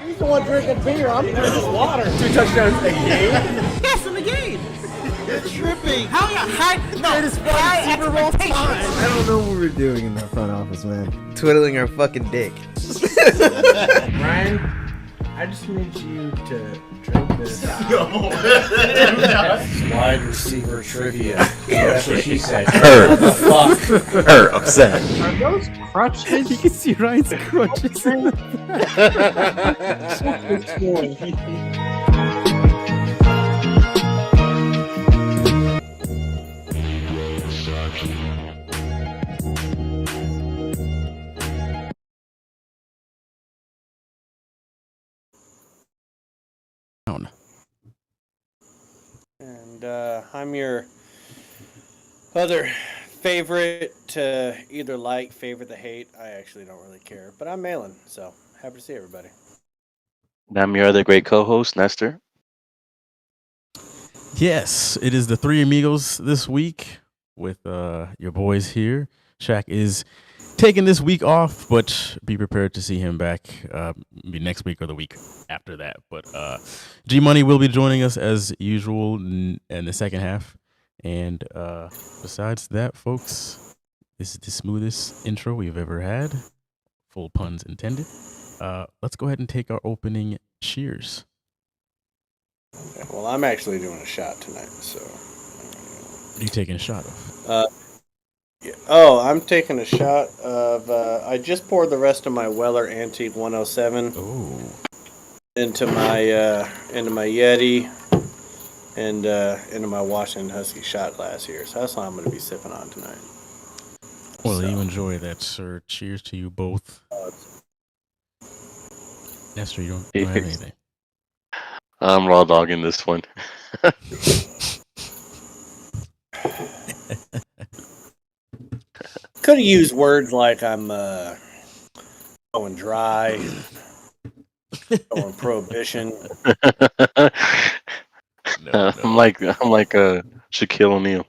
He's the one drinking beer. I'm drinking water. 2 touchdowns a game? Yes, in the game. You're tripping. How you Super Bowl time? I don't know what we're doing in the front office, man. Twiddling our fucking dick. Ryan, I just need you to drink this. Wide receiver trivia. That's what she said. Upset. Are those crutches? You can see Ryan's crutches. And I'm your other favorite to either like, favorite to hate. I actually don't really care. But I'm Malin, so happy to see everybody. I'm your other great co-host, Nestor. Yes, it is the Three Amigos this week with your boys here. Shaq is taking this week off, but be prepared to see him back maybe next week or the week after that. But G Money will be joining us as usual in the second half. And besides that, folks, this is the smoothest intro we've ever had. Full puns intended. Let's go ahead and take our opening cheers. Okay, well, I'm actually doing a shot tonight, so. What are you taking a shot of? Yeah. Oh, I'm taking a shot of. I just poured the rest of my Weller Antique 107 into my Yeti and into my Washington Husky shot glass here. So that's what I'm going to be sipping on tonight. Well, you enjoy that, sir. Cheers to you both. Nestor, you don't have anything. I'm raw dogging this one. Could have used words like I'm going dry, going prohibition. I'm like Shaquille O'Neal.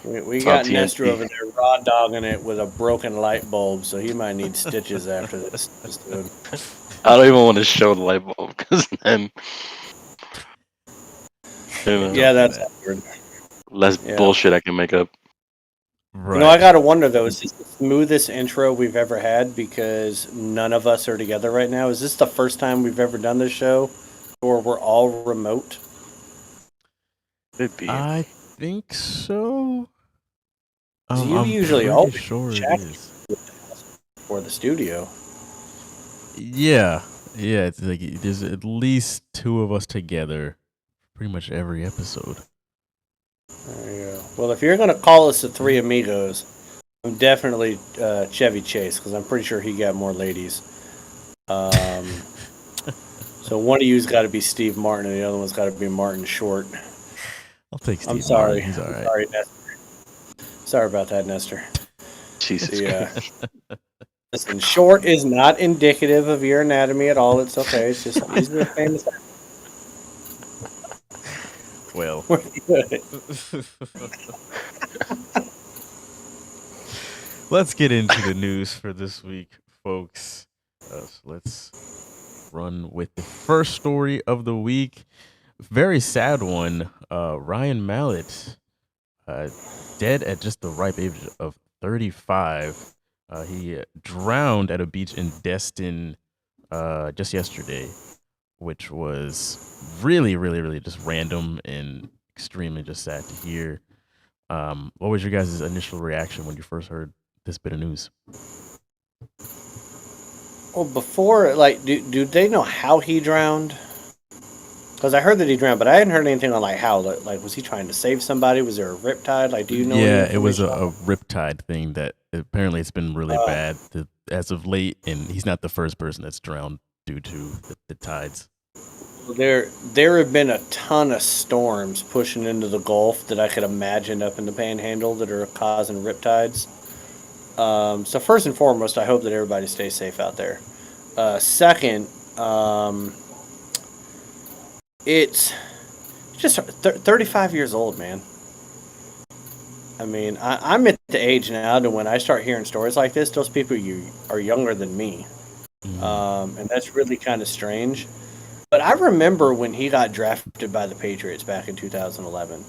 We got Nestor over there raw dogging it with a broken light bulb, so he might need stitches after this. Dude. I don't even want to show the light bulb because then, yeah, that's awkward. Less bullshit I can make up. Right. You know, I gotta wonder though, is this the smoothest intro we've ever had because none of us are together right now? Is this the first time we've ever done this show, or we're all remote? Could be. I think so. You I'm usually pretty always sure it check is. for the studio. Yeah, it's like there's at least two of us together, pretty much every episode. There you go. Well, if you're gonna call us the Three Amigos, I'm definitely Chevy Chase because I'm pretty sure he got more ladies. So one of you's got to be Steve Martin, and the other one's got to be Martin Short. I'll take Steve. I'm sorry. Martin. He's all right. Sorry, Nestor. Sorry about that, Nestor. Jesus Christ. Listen, short is not indicative of your anatomy at all. It's okay. It's just these are the famous. Well, Good. let's get into the news for this week, folks. So let's run with the first story of the week. Very sad one. Ryan Mallett, dead at just the ripe age of 35. He drowned at a beach in Destin just yesterday, which was really, really, really just random and extremely just sad to hear. What was your guys' initial reaction when you first heard this bit of news? Well, before, like, do they know how he drowned? Because I heard that he drowned, but I hadn't heard anything on like how. Like, was he trying to save somebody? Was there a riptide? Like, do you know? Yeah, any it was information a on riptide thing that apparently it's been really bad as of late, and he's not the first person that's drowned due to the tides. it? There have been a ton of storms pushing into the Gulf that I could imagine up in the Panhandle that are causing riptides. So first and foremost, I hope that everybody stays safe out there. Second, it's just 35 years old, man. I mean, I'm at the age now that when I start hearing stories like this, those people are younger than me. And that's really kind of strange. But I remember when he got drafted by the Patriots back in 2011.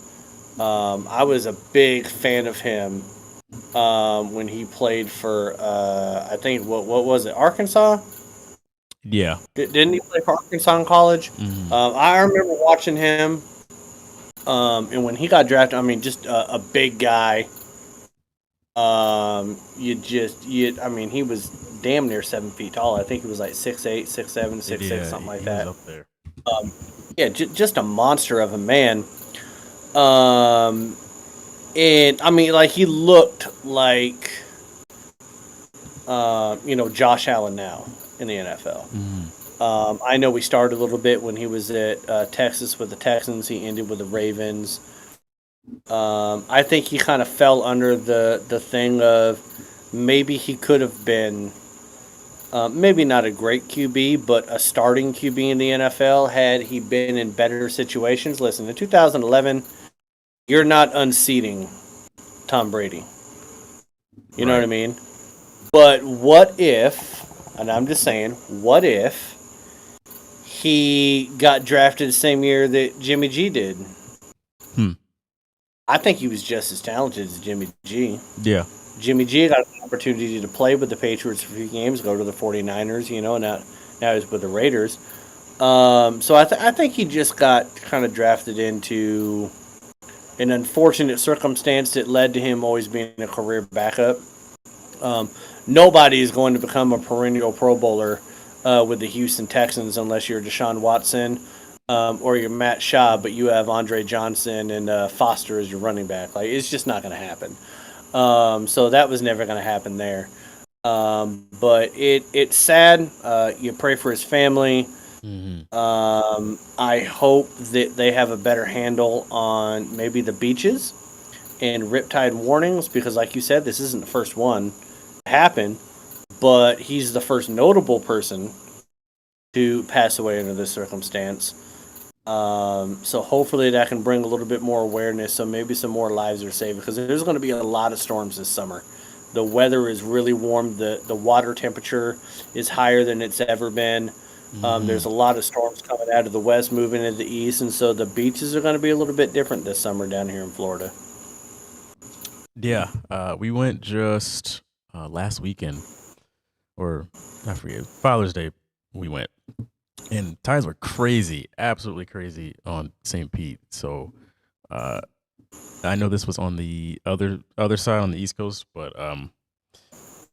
I was a big fan of him when he played for, I think, what was it, Arkansas? Yeah. Didn't he play for Arkansas in college? Mhm. I remember watching him, and when he got drafted, I mean, just a big guy. I mean, he was damn near 7 feet tall. I think he was like 6'8", 6'7", 6'6", something like he that. was up there. Yeah, just a monster of a man. And I mean, like, he looked like, Josh Allen now in the NFL. I know we started a little bit when he was at Texas with the Texans. He ended with the Ravens. I think he kind of fell under the thing of maybe he could have been maybe not a great QB, but a starting QB in the NFL had he been in better situations. Listen, in 2011, you're not unseating Tom Brady. You know what I mean? But what if, and I'm just saying, what if he got drafted the same year that Jimmy G did? I think he was just as talented as Jimmy G. Yeah. Jimmy G got an opportunity to play with the Patriots for a few games, go to the 49ers, now he's with the Raiders. So I think he just got kind of drafted into an unfortunate circumstance that led to him always being a career backup. Nobody is going to become a perennial Pro Bowler with the Houston Texans unless you're Deshaun Watson or you're Matt Schaub, but you have Andre Johnson and Foster as your running back. Like, it's just not going to happen. So that was never going to happen there. But it's sad. You pray for his family. I hope that they have a better handle on maybe the beaches and riptide warnings, because like you said, this isn't the first one to happen, but he's the first notable person to pass away under this circumstance. So hopefully that can bring a little bit more awareness, so maybe some more lives are saved, because there's going to be a lot of storms this summer. The weather is really warm. The water temperature is higher than it's ever been. There's a lot of storms coming out of the west, moving into the east, and so the beaches are going to be a little bit different this summer down here in Florida. Yeah, we went just last weekend, or I forget, Father's Day we went, and tides were crazy, absolutely crazy on St. Pete. So I know this was on the other side on the East Coast, but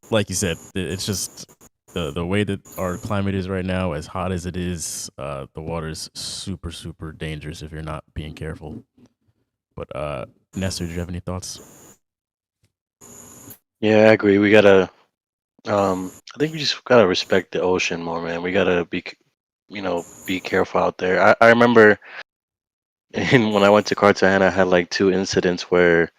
like you said, it's just the way that our climate is right now, as hot as it is, the water is super, super dangerous if you're not being careful. But Nestor, do you have any thoughts? Yeah, I agree. We gotta. I think we just gotta respect the ocean more, man. We gotta be careful out there. I remember, when I went to Cartagena, I had like 2 incidents where,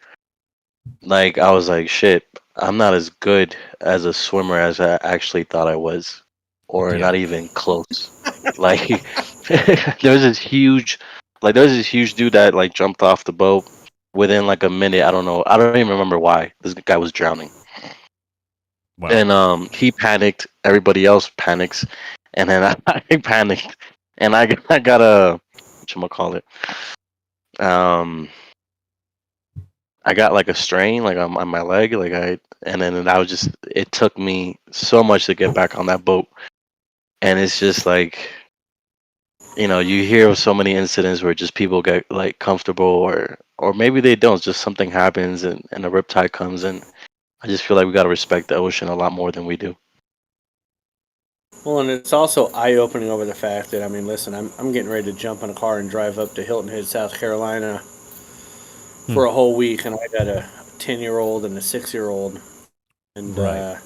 like, I was like, shit, I'm not as good as a swimmer as I actually thought I was, or not even close. Like, there was this huge dude that like jumped off the boat within like a minute. I don't even remember why. This guy was drowning. Wow. And he panicked. Everybody else panics, and then I panicked, and I got a whatchamacallit. I got like a strain like on my leg, and then I was just it took me so much to get back on that boat, and it's just like you hear of so many incidents where just people get like comfortable or maybe they don't, just something happens and a riptide comes and I just feel like we got to respect the ocean a lot more than we do. Well, and it's also eye-opening over the fact that, I mean, listen, I'm getting ready to jump in a car and drive up to Hilton Head, South Carolina for a whole week, and I got a 10-year-old and a 6-year-old, and Right.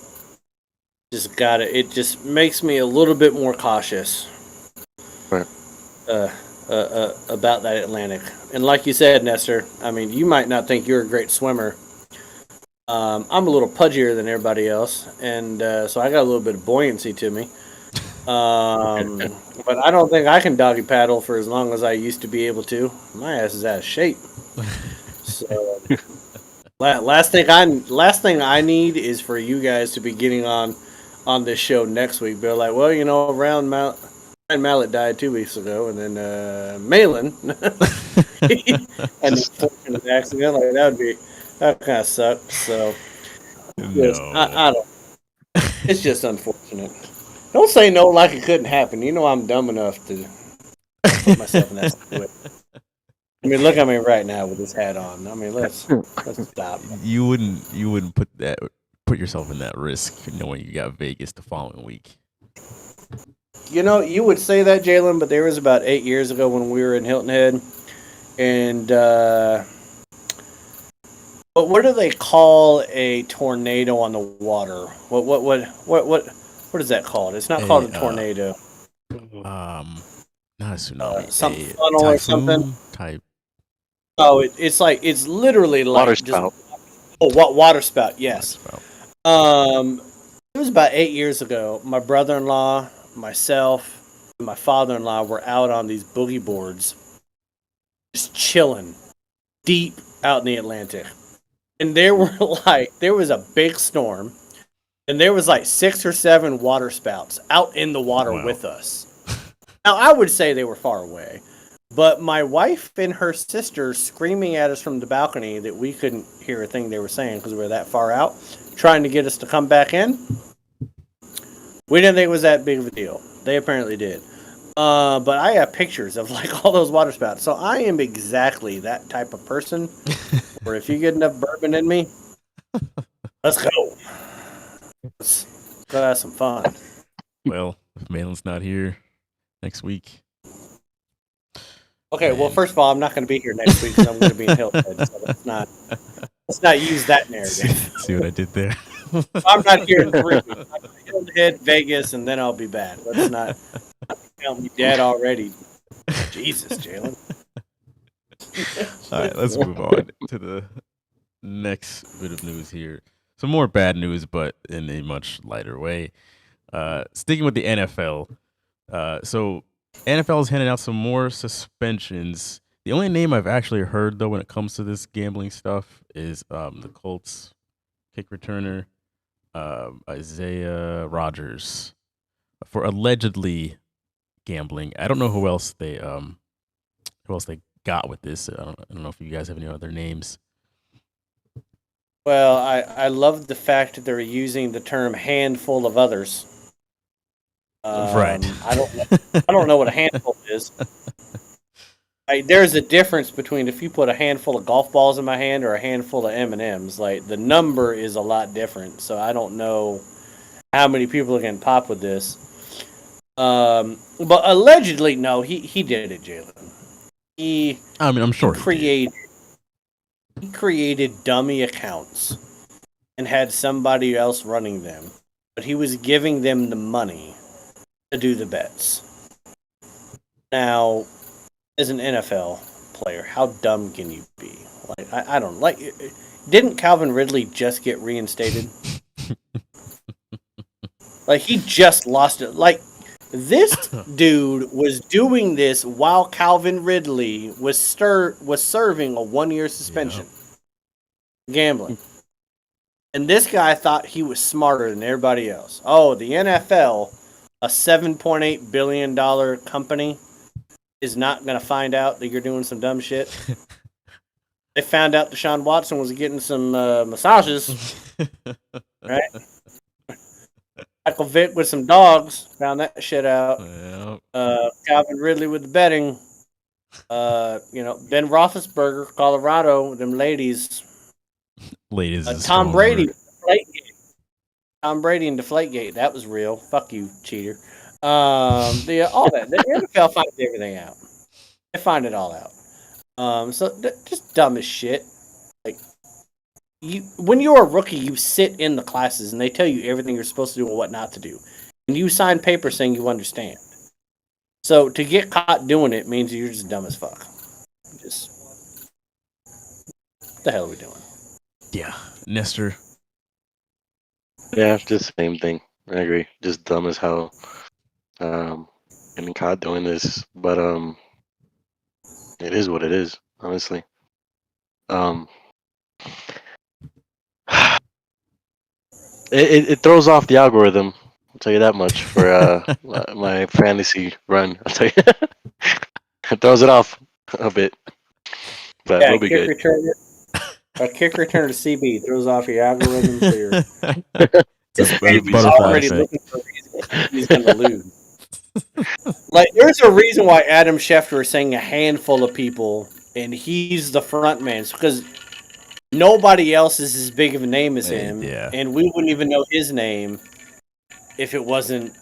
it just makes me a little bit more cautious Right. about that Atlantic. And like you said, Nestor, I mean, you might not think you're a great swimmer. I'm a little pudgier than everybody else, and so I got a little bit of buoyancy to me. But I don't think I can doggy paddle for as long as I used to be able to. My ass is out of shape. So last thing I need is for you guys to be getting on this show next week. But like, well, Ryan Mallett died 2 weeks ago, and then Malin and the unfortunate accident, like that kind of suck. So yes, No. I don't. It's just unfortunate. Don't say no like it couldn't happen. You know I'm dumb enough to put myself in that situation. I mean, look at me right now with this hat on. I mean, let's stop. You wouldn't put yourself in that risk knowing you got Vegas the following week. You would say that, Jalen, but there was about 8 years ago when we were in Hilton Head, and what do they call a tornado on the water? What is that called? It's not called a tornado. Not a tsunami. Some a funnel or typhoon something? type. Oh, it's literally like Water spout. Water spout. Yes. Waterspout. It was about 8 years ago. My brother-in-law, myself, and my father-in-law were out on these boogie boards, just chilling, deep out in the Atlantic, and there was a big storm, and there was like 6 or 7 water spouts out in the water Wow. with us. Now I would say they were far away, but my wife and her sister screaming at us from the balcony that we couldn't hear a thing they were saying because we were that far out, trying to get us to come back in. We didn't think it was that big of a deal. They apparently did. But I have pictures of like all those water spouts. So I am exactly that type of person where if you get enough bourbon in me, let's go. Let's go have some fun. Well, if Malin's not here next week. Okay, well, first of all, I'm not going to be here next week because I'm going to be in Hilton Head. So let's not use that narrative. See what I did there? I'm not here in 3 weeks. I'm going to Hilton Head, Vegas, and then I'll be back. Let's not count me dead already. Jesus, Jalen. All right, let's move on to the next bit of news here. Some more bad news, but in a much lighter way. Sticking with the NFL. So NFL is handing out some more suspensions. The only name I've actually heard, though, when it comes to this gambling stuff is the Colts kick returner, Isaiah Rodgers, for allegedly gambling. I don't know who else they got with this. I don't know if you guys have any other names. Well, I love the fact that they're using the term handful of others. Right. I don't know what a handful is. There's a difference between if you put a handful of golf balls in my hand or a handful of M&Ms. Like the number is a lot different. So I don't know how many people are getting popped with this. But allegedly, no, he did it, Jalen. I'm sure He created dummy accounts and had somebody else running them, but he was giving them the money to do the bets. Now, as an NFL player, how dumb can you be? Like, I don't like. Didn't Calvin Ridley just get reinstated? Like he just lost it. Like this dude was doing this while Calvin Ridley was serving a 1-year suspension, gambling, and this guy thought he was smarter than everybody else. Oh, the NFL, a $7.8 billion company, is not going to find out that you're doing some dumb shit. they found out Deshaun Watson was getting some massages. Right? Michael Vick with some dogs. Found that shit out. Yep. Calvin Ridley with the betting. Ben Roethlisberger, Colorado, them ladies. Ladies, is a Tom strong Brady, word. Deflategate. Tom Brady and Deflategate. That was real. Fuck you, cheater. All that. The NFL finds everything out. They find it all out. Just dumb as shit. Like when you're a rookie, you sit in the classes and they tell you everything you're supposed to do and what not to do, and you sign paper saying you understand. So to get caught doing it means you're just dumb as fuck. Just what the hell are we doing? Yeah, Nestor. Yeah, just same thing. I agree. Just dumb as hell. Getting caught doing this, but it is what it is. Honestly, it throws off the algorithm. I'll tell you that much for my fantasy run. I'll tell you, it throws it off a bit, but Yeah, we'll be good. A kick return to CB throws off your algorithm. So you're It's a He's butterfly already effect. looking for a reason he's going to lose. Like, there's a reason why Adam Schefter is saying a handful of people, and he's the front man. It's because nobody else is as big of a name as him, Yeah. and we wouldn't even know his name if it wasn't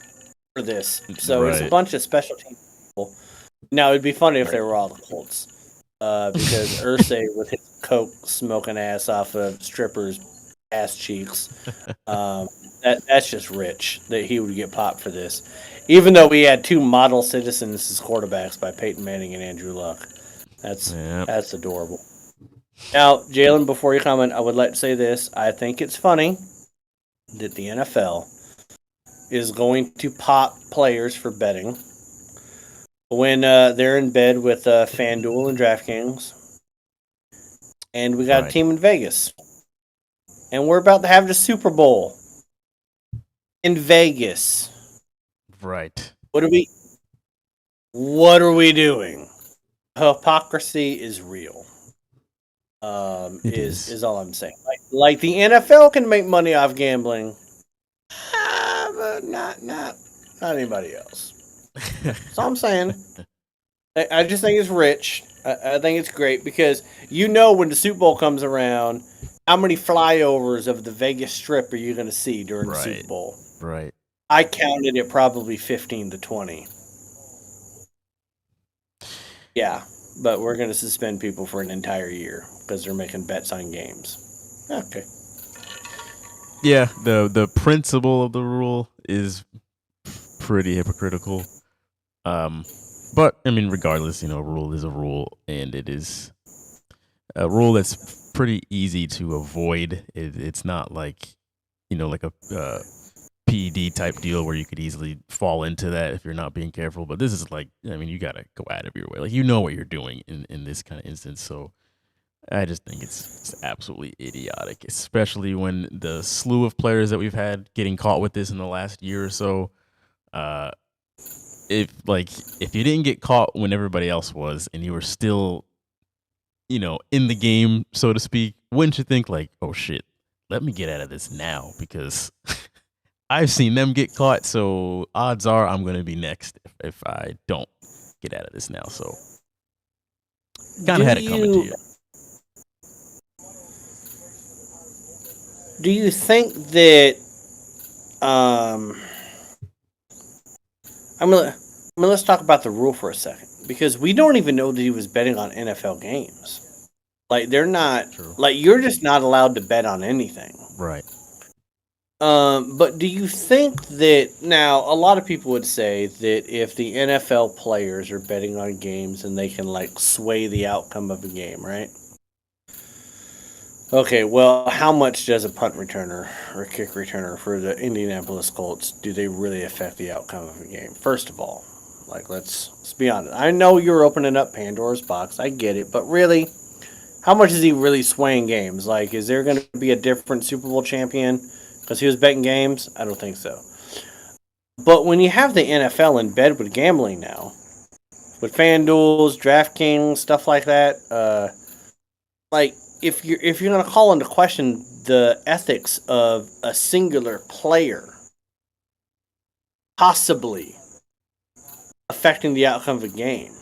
for this. So it's a Right. bunch of special team people. Now, it'd be funny if they were all the Colts. Because Irsay with his coke smoking ass off of strippers' ass cheeks. That's just rich that he would get popped for this. Even though we had two model citizens as quarterbacks by Peyton Manning and Andrew Luck. That's adorable. Now, Jalen, before you comment, I would like to say this. I think it's funny that the NFL is going to pop players for betting when they're in bed with FanDuel and DraftKings. And we got a team in Vegas. And we're about to have the Super Bowl in Vegas. Right. What are we doing? Hypocrisy is real. Is all I'm saying. Like the NFL can make money off gambling, but not anybody else. That's all I'm saying. I just think it's rich. I think it's great because when the Super Bowl comes around, how many flyovers of the Vegas Strip are you going to see during the Super Bowl? Right. I counted it probably 15 to 20. Yeah, but we're going to suspend people for an entire year because they're making bets on games. Okay. Yeah, the principle of the rule is pretty hypocritical. But I mean, regardless, a rule is a rule, and it is a rule that's pretty easy to avoid. It's not like like a PED type deal where you could easily fall into that if you're not being careful. But this is like, you got to go out of your way. Like, what you're doing in this kind of instance. So I just think it's absolutely idiotic, especially when the slew of players that we've had getting caught with this in the last year or so. If you didn't get caught when everybody else was and you were still, in the game, so to speak, wouldn't you think like, oh shit, let me get out of this now because I've seen them get caught, so odds are I'm going to be next if I don't get out of this now. So kind of had it coming to you. Do you think that let's talk about the rule for a second because we don't even know that he was betting on NFL games. Like they're not you're just not allowed to bet on anything. Right. But do you think that now a lot of people would say that if the NFL players are betting on games and they can sway the outcome of a game, right? Okay, well, how much does a punt returner or a kick returner for the Indianapolis Colts do they really affect the outcome of a game? First of all, let's be honest. I know you're opening up Pandora's box. I get it, but really, how much is he really swaying games? Is there going to be a different Super Bowl champion because he was betting games? I don't think so. But when you have the NFL in bed with gambling now, with FanDuels, DraftKings, stuff like that, like if you're gonna call into question the ethics of a singular player possibly affecting the outcome of a game,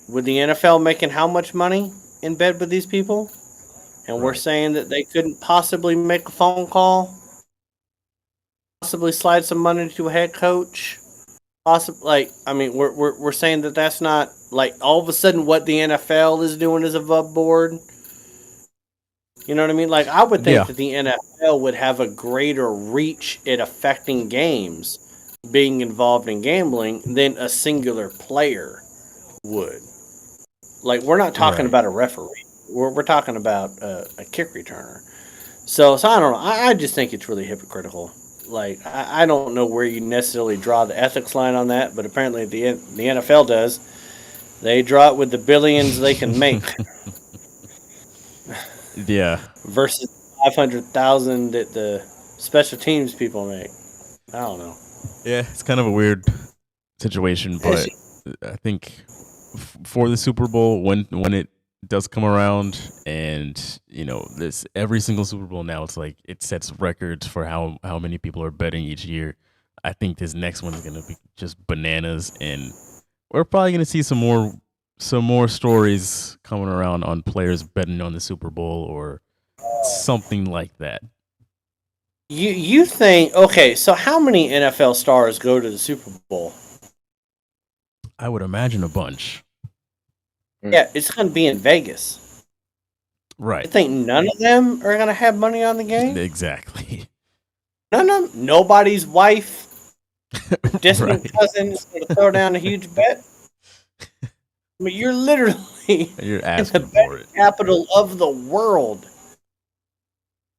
with the NFL making how much money in bed with these people, and we're Right. saying that they couldn't possibly make a phone call, possibly slide some money to a head coach, possibly I mean, we're saying that that's not like all of a sudden what the NFL is doing is above board. You know what I mean? Like I would think Yeah. that the NFL would have a greater reach at affecting games, being involved in gambling, than a singular player would. Like we're not talking Right. about a referee. We're talking about a kick returner. So I don't know. I just think it's really hypocritical. Like I don't know where you necessarily draw the ethics line on that, but apparently the NFL does. They draw it with the billions they can make Yeah. versus 500,000 that the special teams people make. I don't know. Yeah, it's kind of a weird situation, but I think for the Super Bowl, when it does come around, and this every single Super Bowl now, it's like it sets records for how many people are betting each year. I think this next one is gonna be just bananas, and we're probably gonna see some more stories coming around on players betting on the Super Bowl or something like that. You think okay? So how many NFL stars go to the Super Bowl? I would imagine a bunch. Yeah, it's going to be in Vegas. I Right. think none of them are going to have money on the game. Exactly. None of them. Nobody's wife, distant Right. cousin is going to throw down a huge bet. I mean, you're literally You're in the asking for betting it. capital of the world.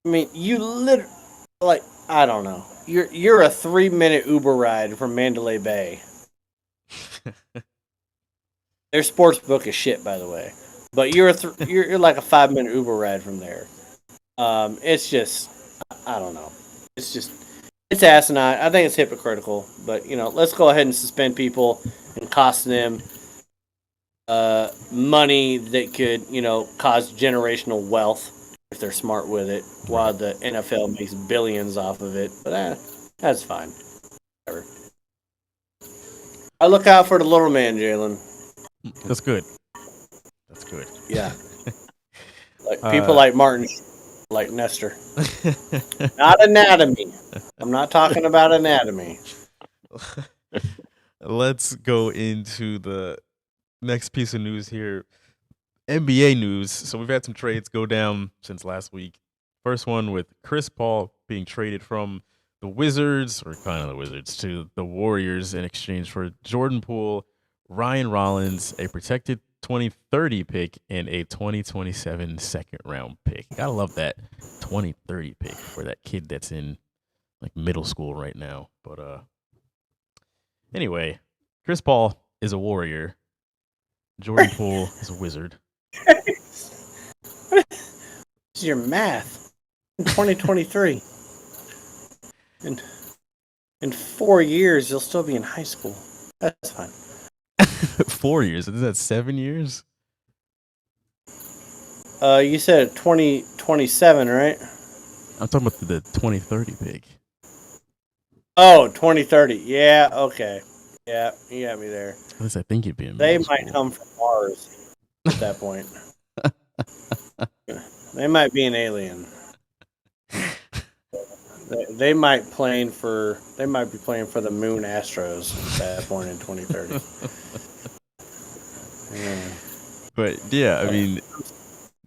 I mean, you literally like I don't know. You're a 3-minute Uber ride from Mandalay Bay. Their sports book is shit, by the way. But you're you're like a 5-minute Uber ride from there. It's just I don't know. It's asinine. I think it's hypocritical. But let's go ahead and suspend people and cost them money that could cause generational wealth if they're smart with it, while the NFL makes billions off of it. But that's fine. Whatever. I look out for the little man, Jalen. That's good. That's good. Yeah. Like people like Martin, like Nestor. Not anatomy. I'm not talking about anatomy. Let's go into the next piece of news here. NBA news. So we've had some trades go down since last week. First one with Chris Paul being traded from the Wizards, or kind of the Wizards, to the Warriors in exchange for Jordan Poole, Ryan Rollins, a protected 2030 pick, and a 2027 second round pick. Gotta love that 2030 pick for that kid that's in like middle school right now. But anyway, Chris Paul is a Warrior. Jordan Poole is a Wizard. This is your math. In 2023. In 4 years, you'll still be in high school. That's fine. 4 years. Is that 7 years? You said 2027, right? I'm talking about the 2030 pick. Oh, 2030. Yeah, okay. Yeah, you got me there. At least I think you'd be in They middle might school. come from Mars at that point. They might be an alien. They might be playing for the Moon Astros at that point in 2030. Yeah. But yeah, I mean,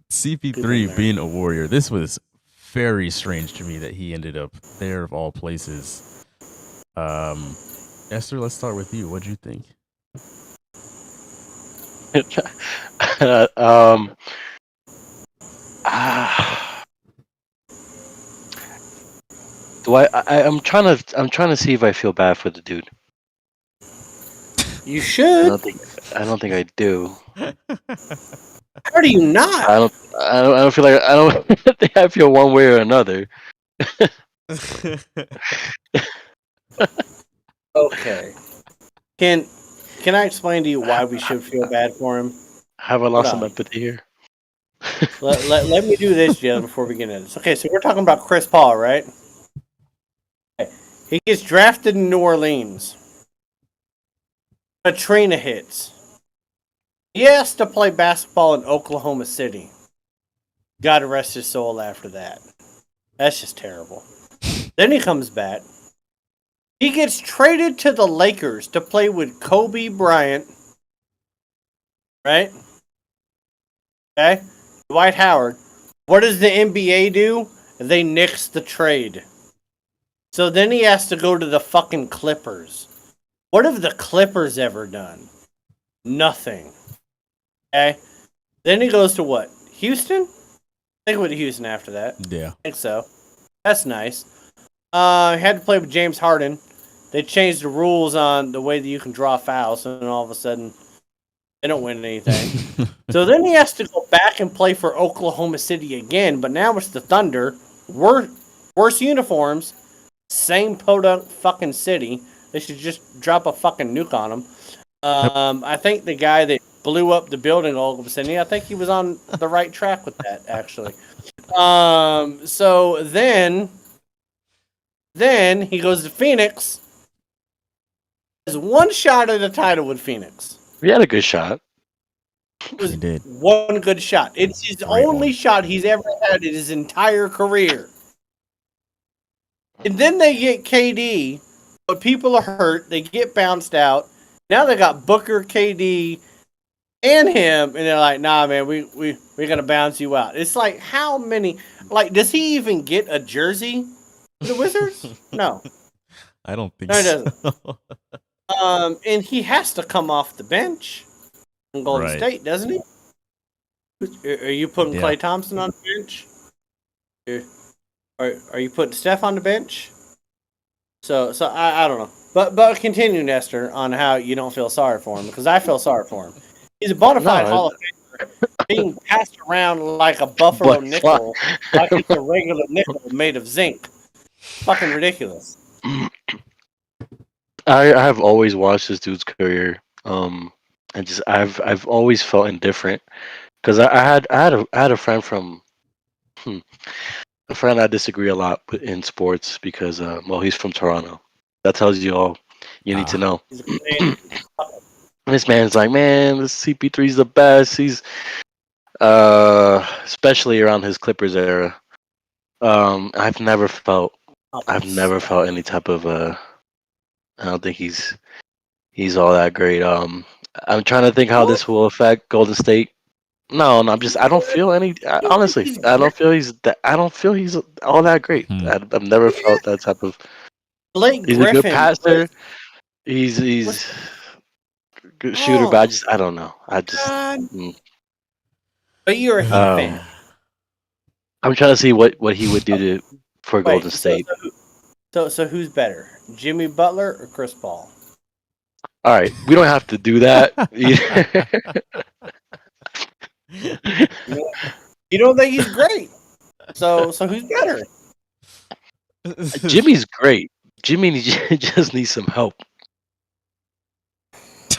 CP3 being a Warrior, this was very strange to me that he ended up there of all places. Esther, let's start with you. What'd you think? I'm trying to see if I feel bad for the dude. You I should. don't think I do. How do you not? I don't feel like I don't think I feel one way or another. Okay. Can I explain to you why we should feel bad for him? Have I lost Hold some on. empathy here? Let me do this, Jalen, before we get into this. Okay, so we're talking about Chris Paul, right? Okay. He gets drafted in New Orleans. Katrina hits. He has to play basketball in Oklahoma City. God rest his soul after that. That's just terrible. Then he comes back. He gets traded to the Lakers to play with Kobe Bryant. Right? Okay? Dwight Howard. What does the NBA do? They nix the trade. So then he has to go to the fucking Clippers. What have the Clippers ever done? Nothing. Okay? Then he goes to what? Houston? I think he went to Houston after that. Yeah. I think so. That's nice. He had to play with James Harden. They changed the rules on the way that you can draw fouls, and all of a sudden, they don't win anything. So then he has to go back and play for Oklahoma City again, but now it's the Thunder. Worse uniforms, same podunk fucking city. They should just drop a fucking nuke on them. I think the guy that blew up the building all of a sudden, I think he was on the right track with that, actually. So then he goes to Phoenix. Has one shot at a title with Phoenix. We had a good shot. It was He did. one good shot. It's his Great only one. shot he's ever had in his entire career. And then they get KD, but people are hurt. They get bounced out. Now they got Booker, KD, and him, and they're like, "Nah, man, we're gonna bounce you out." It's like, how many? Like, does he even get a jersey? The Wizards? No. I don't think No, he so. And he has to come off the bench in Golden Right. State, doesn't he? Are you putting Yeah. Klay Thompson on the bench? Are you putting Steph on the bench? So I don't know. But continue, Nestor, on how you don't feel sorry for him, because I feel sorry for him. He's a bona fide No, Hall of Famer, being passed around like a Buffalo But nickel, like it's a regular nickel made of zinc. Fucking ridiculous. I have always watched this dude's career, and just I've always felt indifferent because I had a friend from a friend I disagree a lot with in sports because well, he's from Toronto. That tells you all you need to know. He's a man. This man's like, man, this CP3 is the best. He's especially around his Clippers era. I've never felt any type of I don't think he's all that great. I'm trying to think how this will affect Golden State. No, I don't feel any. Honestly, I don't feel he's all that great. I've never felt that type of. Blake He's Griffin. a good passer. He's a good shooter, but I don't know. But you're a Heat fan. I'm trying to see what he would do for Golden State. So who's better, Jimmy Butler or Chris Paul? All right, we don't have to do that. You don't think he's great. So who's better? Jimmy's great. Jimmy just needs some help.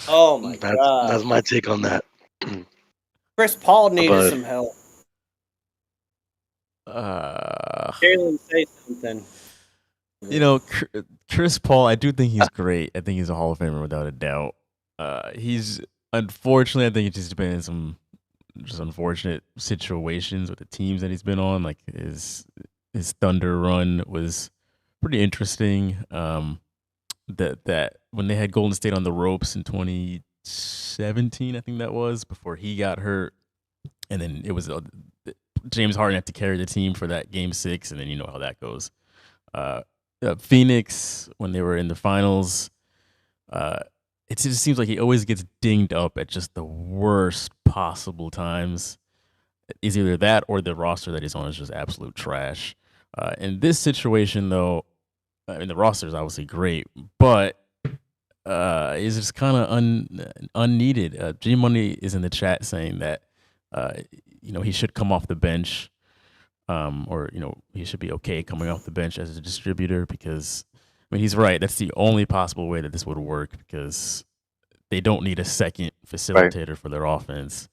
Oh my god. That's my take on that. Chris Paul needed some help. Jalen, say something. You know, Chris Paul, I do think he's great. I think he's a Hall of Famer without a doubt. He's unfortunately, I think he's just been in some just unfortunate situations with the teams that he's been on. Like his Thunder run was pretty interesting. That when they had Golden State on the ropes in 2017, I think that was before he got hurt, and then it was James Harden had to carry the team for that Game 6, and then you know how that goes. Phoenix, when they were in the finals, it just seems like he always gets dinged up at just the worst possible times. It's either that or the roster that he's on is just absolute trash. In this situation, though, I mean, the roster is obviously great, but it's just kind of unneeded. G Money is in the chat saying that he should come off the bench. Or he should be okay coming off the bench as a distributor, because I mean he's right. That's the only possible way that this would work, because they don't need a second facilitator for their offense.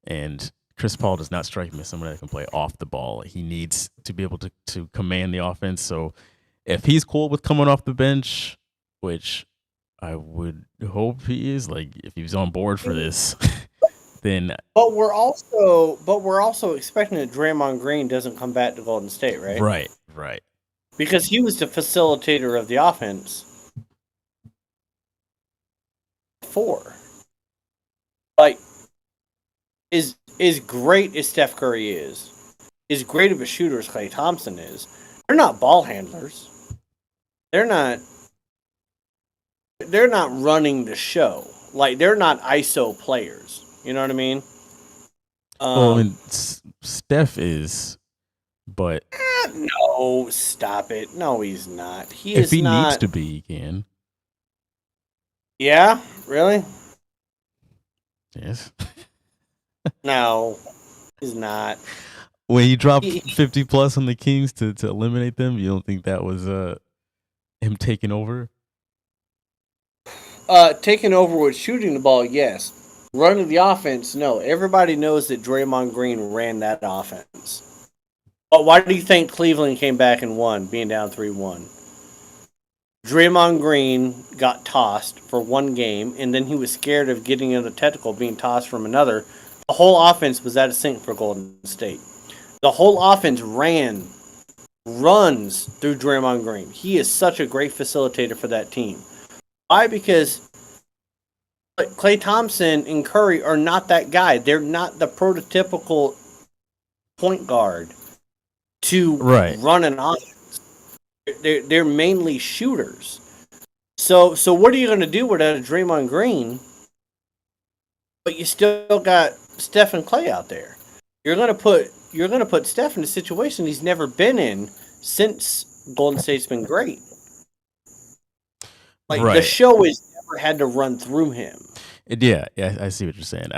And Chris Paul does not strike me as someone that can play off the ball. He needs to be able to command the offense. So if he's cool with coming off the bench, which I would hope he is, like if he's on board for this, then But we're also expecting that Draymond Green doesn't come back to Golden State, right? right. Because he was the facilitator of the offense before. Like, is great as Steph Curry is great of a shooter as Klay Thompson is. They're not ball handlers. They're not running the show. Like, they're not ISO players. You know what I mean? Well, I mean, Steph is, but No, stop it. No, he's not. He if is he not. needs to be, he can. Yeah, really? Yes. No, he's not. When he dropped 50 plus on the Kings to eliminate them, you don't think that was him taking over? Taking over with shooting the ball, yes. Running the offense, no. Everybody knows that Draymond Green ran that offense. But why do you think Cleveland came back and won, being down 3-1? Draymond Green got tossed for one game, and then he was scared of getting in a technical, being tossed from another. The whole offense was out of sync for Golden State. The whole offense runs through Draymond Green. He is such a great facilitator for that team. Why? Because Klay Thompson and Curry are not that guy. They're not the prototypical point guard to run an offense. They're mainly shooters. So what are you going to do without a Draymond Green? But you still got Steph and Klay out there. You're going to put Steph in a situation he's never been in since Golden State's been great. Like, the show has never had to run through him. Yeah, I see what you're saying.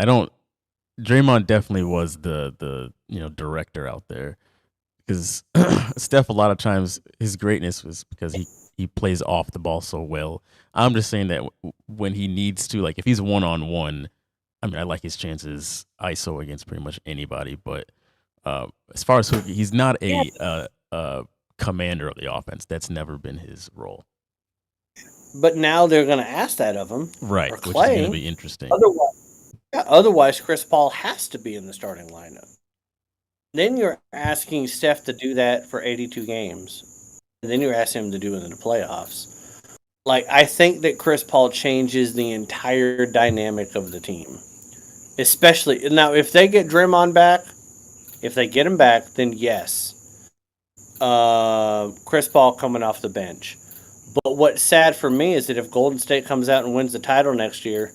Draymond definitely was the director out there, because Steph, a lot of times his greatness was because he plays off the ball so well. I'm just saying that when he needs to, like if he's one-on-one, I mean, I like his chances ISO against pretty much anybody, but as far as he's not a commander of the offense. That's never been his role. But now they're going to ask that of him. Right, or which is Klay. going to be interesting. Otherwise, Chris Paul has to be in the starting lineup. Then you're asking Steph to do that for 82 games. And then you're asking him to do it in the playoffs. Like, I think that Chris Paul changes the entire dynamic of the team. Especially, now, if they get Draymond back, if they get him back, then yes. Chris Paul coming off the bench. But what's sad for me is that if Golden State comes out and wins the title next year,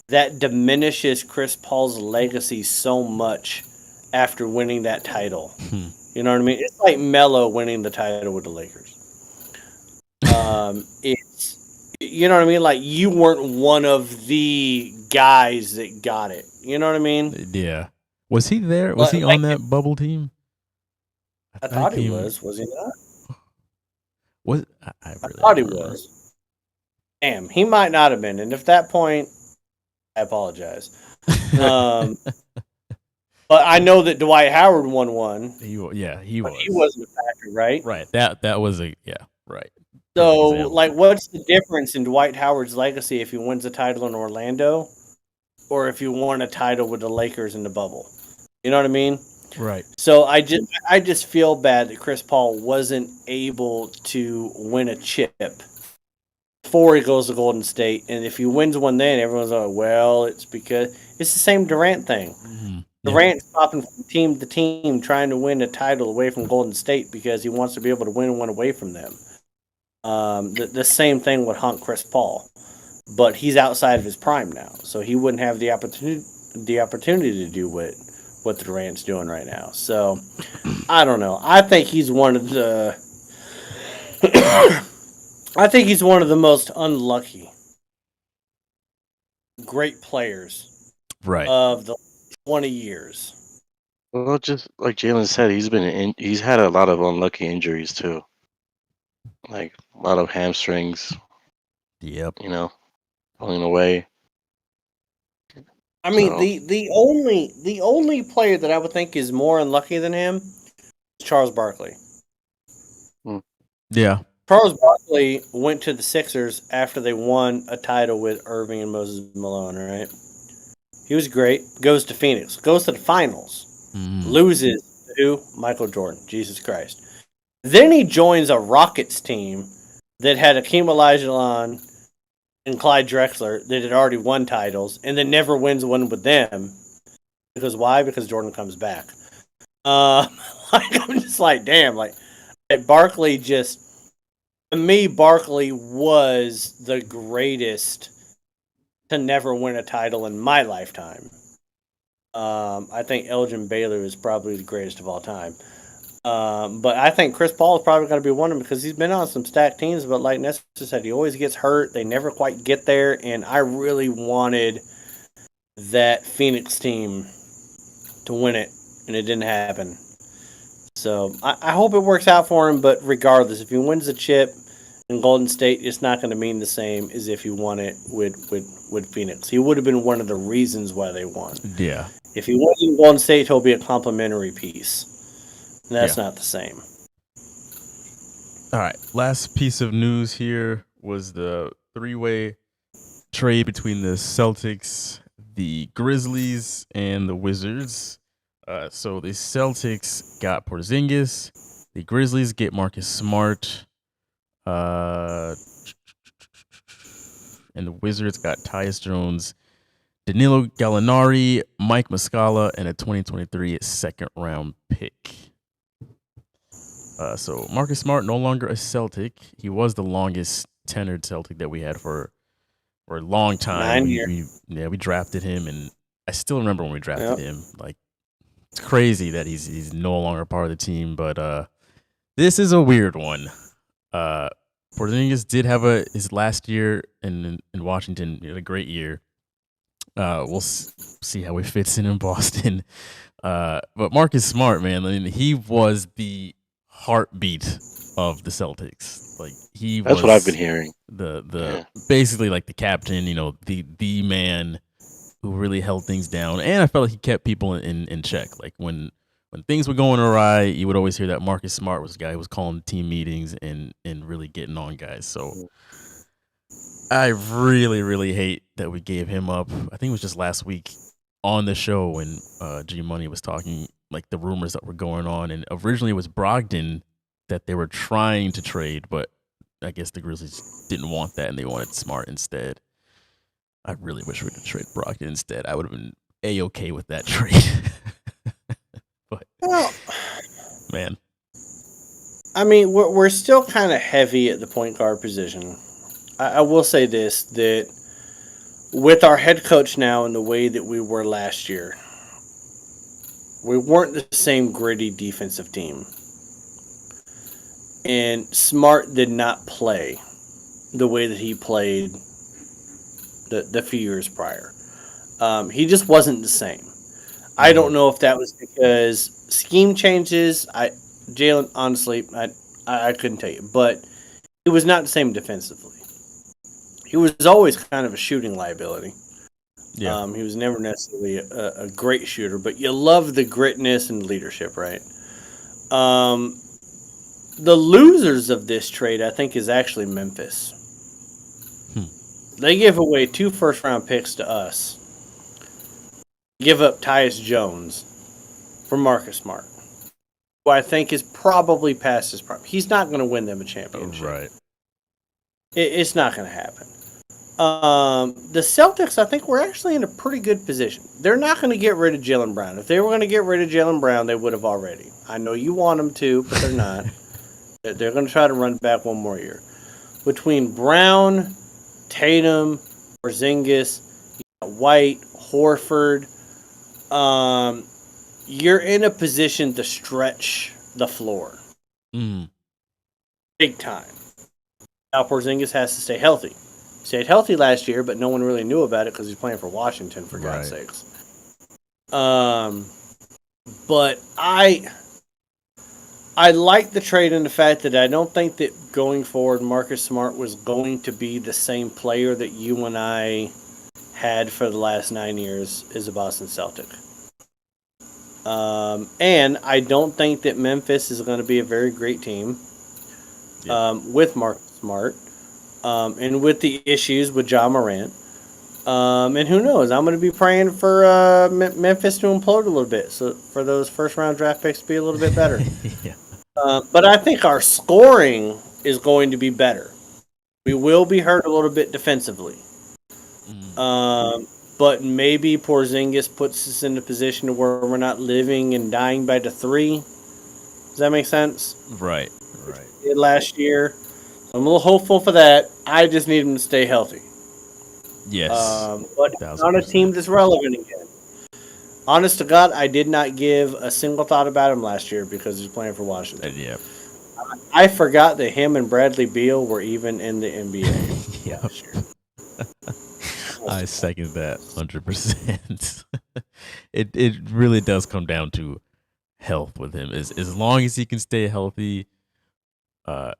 that diminishes Chris Paul's legacy so much after winning that title. You know what I mean? It's like Melo winning the title with the Lakers. It's, you know what I mean? Like, you weren't one of the guys that got it. You know what I mean? Yeah. Was he there? Was he on that bubble team? I thought he was. Was he not? I thought he was. Damn, he might not have been. And at that point, I apologize. But I know that Dwight Howard won one. He was. He wasn't a factor, right? Right. That was right. So, like, what's the difference in Dwight Howard's legacy if he wins a title in Orlando or if he won a title with the Lakers in the bubble? You know what I mean? Right. So I just feel bad that Chris Paul wasn't able to win a chip before he goes to Golden State. And if he wins one then, everyone's like, well, it's because it's the same Durant thing. Mm-hmm. Durant's popping from team to team trying to win a title away from Golden State because he wants to be able to win one away from them. The same thing would haunt Chris Paul. But he's outside of his prime now. So he wouldn't have the opportunity to do what Durant's doing right now. So, I don't know. I think he's one of the most unlucky great players of the 20 years. Well, just like Jalen said, he's had a lot of unlucky injuries too. Like a lot of hamstrings. Yep. Pulling away. I mean, So- the only player that I would think is more unlucky than him is Charles Barkley. Yeah. Charles Barkley went to the Sixers after they won a title with Irving and Moses Malone, right? He was great. Goes to Phoenix. Goes to the finals. Loses to Michael Jordan. Jesus Christ. Then he joins a Rockets team that had Akeem Olajuwon and Clyde Drexler that had already won titles and then never wins one with them. Because why? Because Jordan comes back. I'm just like, damn. Like, Barkley just... To me, Barkley was the greatest to never win a title in my lifetime. I think Elgin Baylor is probably the greatest of all time. But I think Chris Paul is probably going to be one of them because he's been on some stacked teams, but like Nestor said, he always gets hurt. They never quite get there, and I really wanted that Phoenix team to win it, and it didn't happen. So I hope it works out for him, but regardless, if he wins the chip in Golden State, it's not going to mean the same as if he won it with Phoenix. He would have been one of the reasons why they won. Yeah. If he wins in Golden State, he'll be a complimentary piece. And that's not the same. All right. Last piece of news here was the three-way trade between the Celtics, the Grizzlies, and the Wizards. So the Celtics got Porzingis. The Grizzlies get Marcus Smart. And the Wizards got Tyus Jones, Danilo Gallinari, Mike Muscala, and a 2023 second-round pick. So Marcus Smart no longer a Celtic. He was the longest tenured Celtic that we had for a long time. 9 years. We drafted him, and I still remember when we drafted him. Like, it's crazy that he's no longer part of the team. But this is a weird one. Porzingis did have his last year in Washington, a great year. We'll see how he fits in Boston. But Marcus Smart, man, I mean, he was the heartbeat of the Celtics. Like, That's what I've been hearing. Basically like the captain, the man who really held things down. And I felt like he kept people in check. Like when things were going awry, you would always hear that Marcus Smart was the guy who was calling team meetings and really getting on guys. So I really, really hate that we gave him up. I think it was just last week on the show when G Money was talking, like the rumors that were going on. And originally it was Brogdon that they were trying to trade, but I guess the Grizzlies didn't want that and they wanted Smart instead. I really wish we could trade Brogdon instead. I would have been A-okay with that trade. But, Well, man. I mean, we're still kind of heavy at the point guard position. I will say this, that with our head coach now and the way that we were last year, we weren't the same gritty defensive team. And Smart did not play the way that he played the few years prior. He just wasn't the same. I don't know if that was because scheme changes. Jalen, honestly, I couldn't tell you. But he was not the same defensively. He was always kind of a shooting liability. Yeah. He was never necessarily a great shooter, but you love the gritness and leadership, right? The losers of this trade, I think, is actually Memphis. They give away 2 first-round picks to us. Give up Tyus Jones for Marcus Smart, who I think is probably past his prime. He's not going to win them a championship. Right. It's not going to happen. The Celtics, I think, were actually in a pretty good position. They're not going to get rid of Jaylen Brown. If they were going to get rid of Jaylen Brown, they would have already. I know you want them to, but they're not. They're going to try to run back one more year. Between Brown, Tatum, Porzingis, White, Horford, you're in a position to stretch the floor. Big time. Now Porzingis has to stay healthy. Stayed healthy last year, but no one really knew about it because he's playing for Washington, for God's sakes. But I like the trade in the fact that I don't think that going forward, Marcus Smart was going to be the same player that you and I had for the last 9 years is a Boston Celtic. And I don't think that Memphis is going to be a very great team with Marcus Smart and with the issues with John Morant. And who knows? I'm going to be praying for Memphis to implode a little bit, so for those first-round draft picks to be a little bit better. Yeah. But I think our scoring is going to be better. We will be hurt a little bit defensively. But maybe Porzingis puts us in a position to where we're not living and dying by the 3. Does that make sense? Right. Did last year. I'm a little hopeful for that. I just need him to stay healthy. Yes. But it's not a team that's relevant again. Honest to God, I did not give a single thought about him last year because he's playing for Washington. Yeah. I forgot that him and Bradley Beal were even in the NBA. Yeah. I second that 100%. It really does come down to health with him. As long as he can stay healthy, I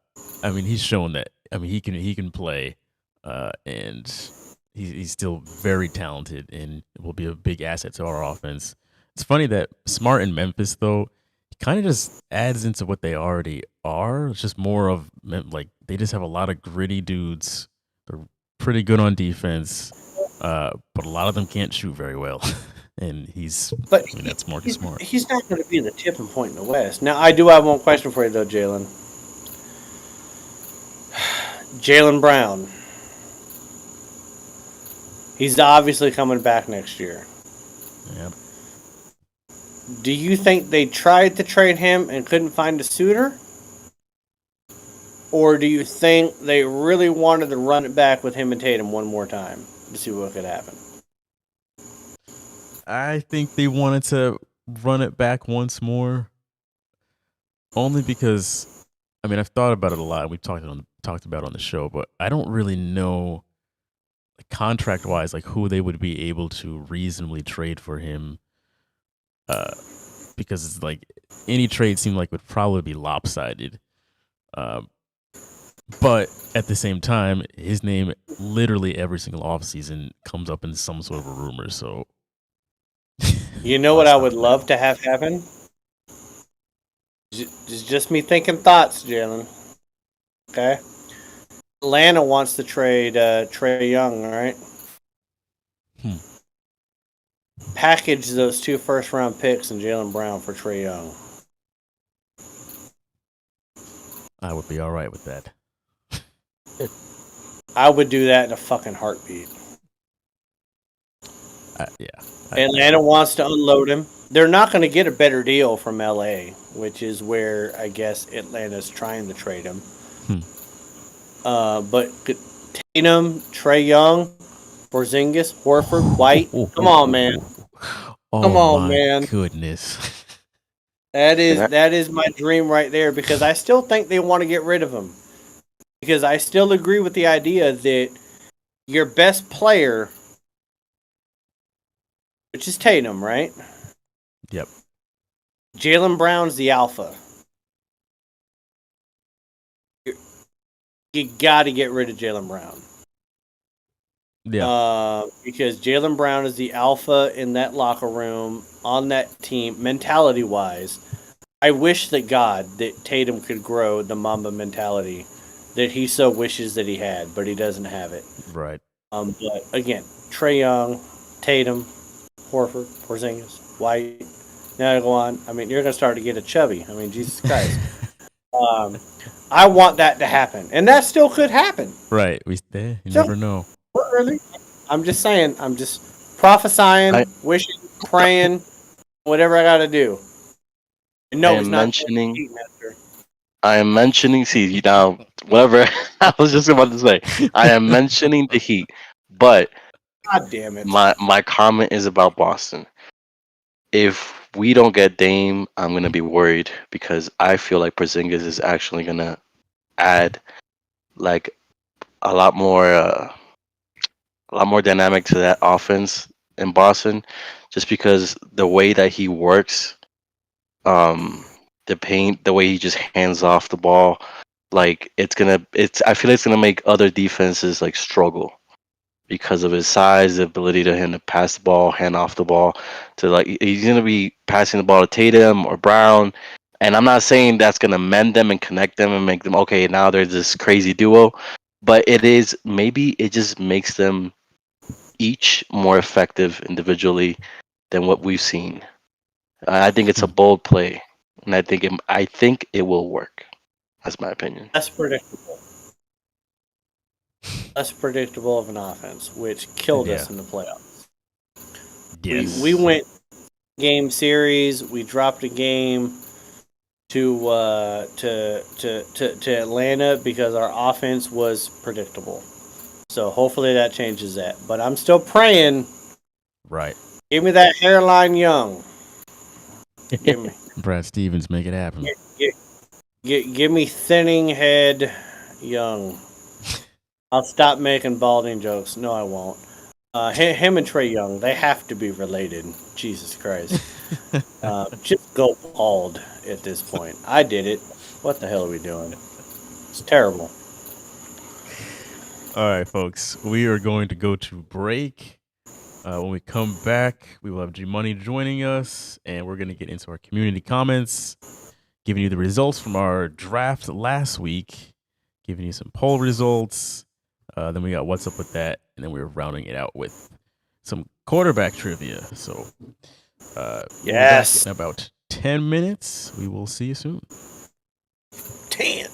mean, he's shown that. I mean, he can play, and he's still very talented and will be a big asset to our offense. It's funny that Smart in Memphis, though, he kind of just adds into what they already are. It's just more of like they just have a lot of gritty dudes. They're pretty good on defense, but a lot of them can't shoot very well. And that's Marcus Smart. He's not going to be the tipping point in the West. Now, I do have one question for you, though, Jalen. Jaylen Brown. He's obviously coming back next year. Yep. Do you think they tried to trade him and couldn't find a suitor? Or do you think they really wanted to run it back with him and Tatum one more time to see what could happen? I think they wanted to run it back once more. Only because, I mean, I've thought about it a lot. We've talked about it on the show, but I don't really know, like, contract-wise, like who they would be able to reasonably trade for him. Because it's like any trade seemed like would probably be lopsided. But at the same time, his name literally every single offseason comes up in some sort of a rumor. So, you know what I would love to have happen? It's just me thinking thoughts, Jalen. Okay? Atlanta wants to trade Trae Young, all right? Package those 2 first-round picks and Jaylen Brown for Trae Young. I would be all right with that. I would do that in a fucking heartbeat. Atlanta wants to unload him. They're not going to get a better deal from LA, which is where I guess Atlanta's trying to trade him. But Tatum, Trae Young, Porzingis, Horford, White. Come on, man. Come on, man. Goodness. That is my dream right there because I still think they want to get rid of him. Because I still agree with the idea that your best player, which is Tatum, right? Yep. Jaylen Brown's the alpha. You got to get rid of Jaylen Brown. Yeah. Because Jaylen Brown is the alpha in that locker room, on that team, mentality-wise. I wish that God that Tatum could grow the Mamba mentality that he so wishes that he had, but he doesn't have it. Right. But again, Trae Young, Tatum, Horford, Porzingis, White. Now I go on. I mean, you're going to start to get a chubby. I mean, Jesus Christ. I want that to happen, and that still could happen. Right. You never know. Really? I'm just saying. I'm just prophesying, wishing, praying, whatever I got to do. No, I am mentioning. See, now, whatever I was just about to say. I am mentioning the Heat, but God damn it. My comment is about Boston. If we don't get Dame, I'm gonna be worried because I feel like Porzingis is actually gonna add like a lot more dynamic to that offense in Boston, just because the way that he works, the way he just hands off the ball, like I feel like it's gonna make other defenses like struggle. because of his size, the ability to him to pass the ball, hand off the ball, to like he's gonna be passing the ball to Tatum or Brown. And I'm not saying that's gonna mend them and connect them and make them okay. Now there's this crazy duo, but it is maybe it just makes them each more effective individually than what we've seen. I think it's a bold play, and I think it will work. That's my opinion. Less predictable. Less predictable of an offense, which killed us Yeah. in the playoffs. Yes. We went game series. We dropped a game to Atlanta because our offense was predictable. So hopefully that changes that. But I'm still praying. Right. Give me that hairline young. Give me, Brad Stevens, make it happen. give me thinning head young. I'll stop making balding jokes. No, I won't. Him and Trey Young, they have to be related. Jesus Christ. Just go bald at this point. I did it. What the hell are we doing? It's terrible. All right, folks. We are going to go to break. When we come back, we will have G Money joining us, and we're going to get into our community comments, giving you the results from our draft last week, giving you some poll results. Then we got what's up with that, and then we're rounding it out with some quarterback trivia. So, we'll be back Yes. in about 10 minutes. We will see you soon. 10.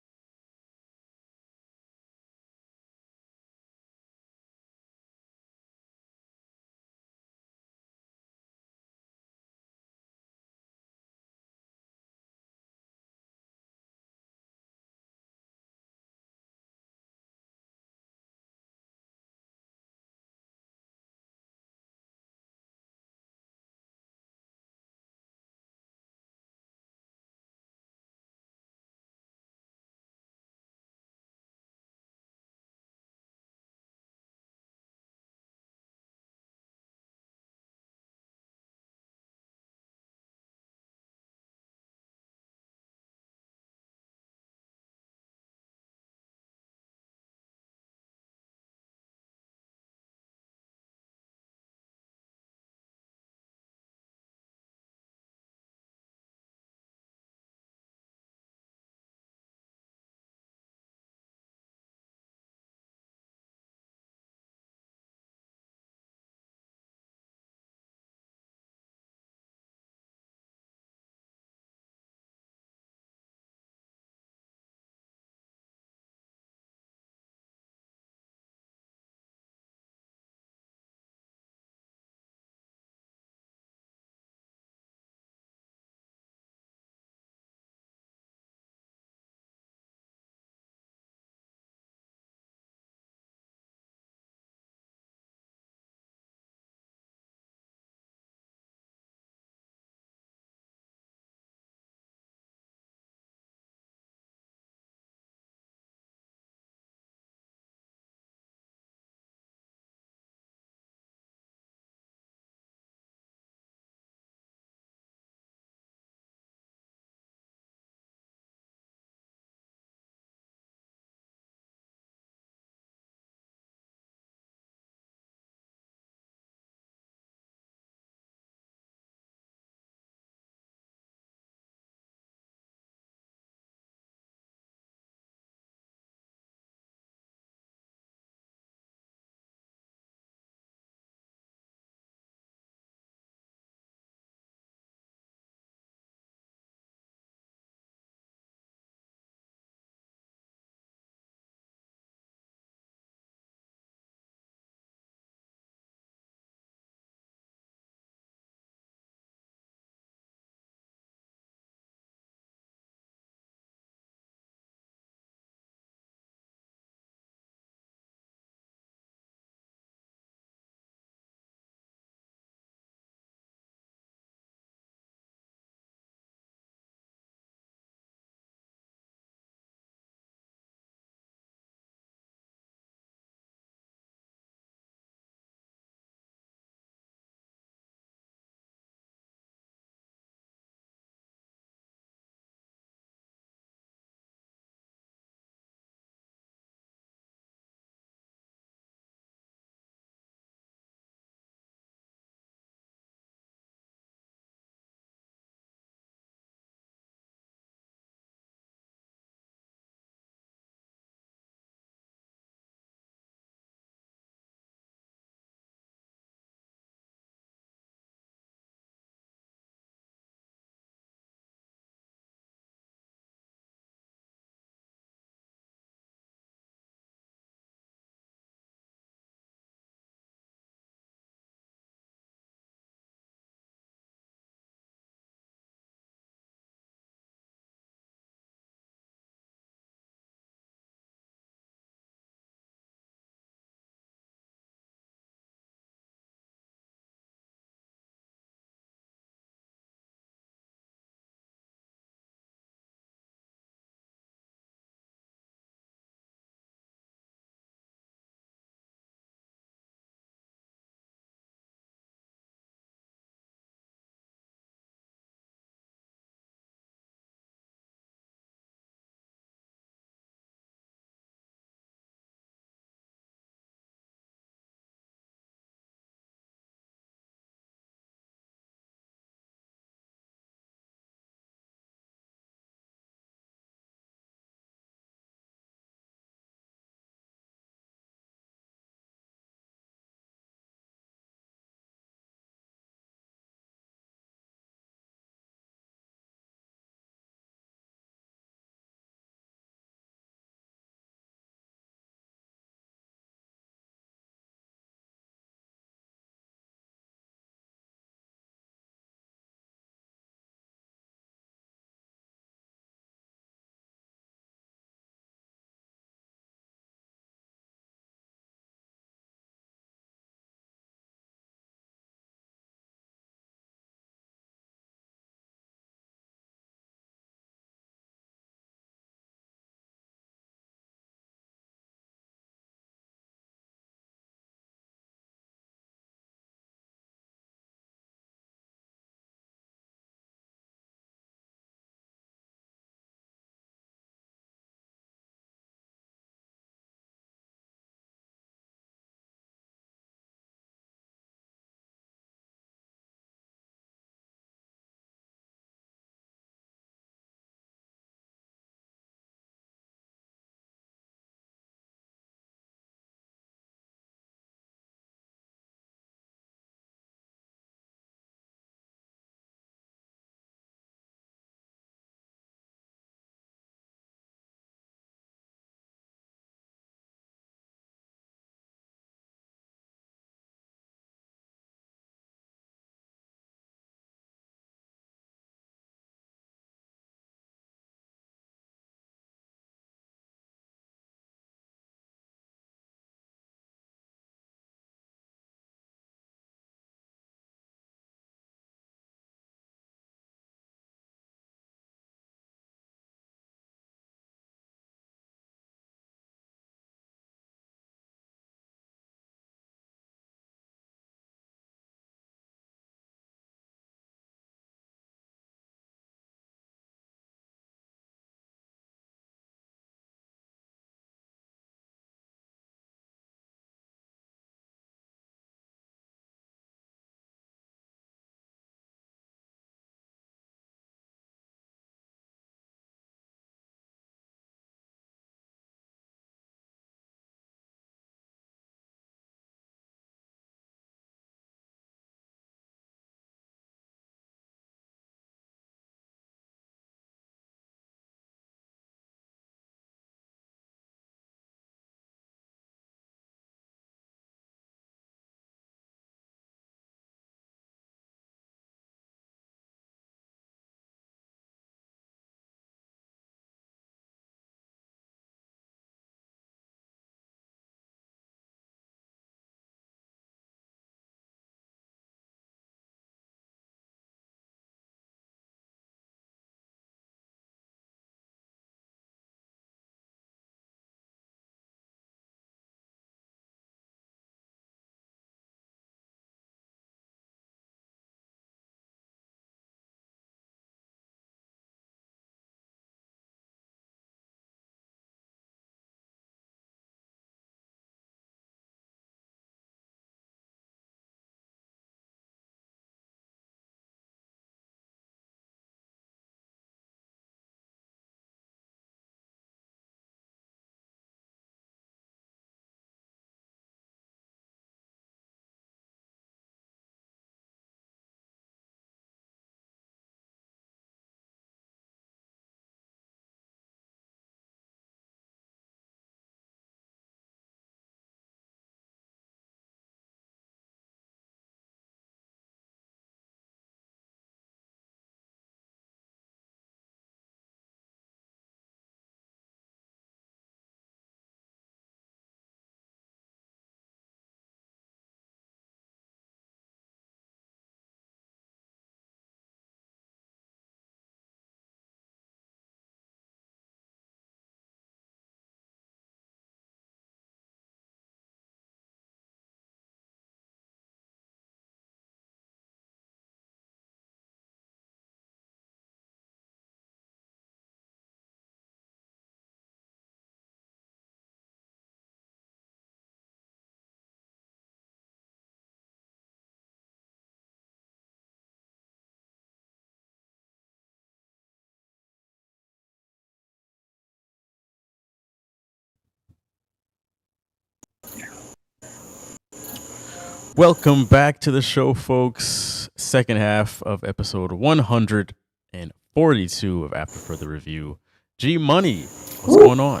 Welcome back to the show, folks. Second half of episode 142 of After Further Review. G Money, what's going on?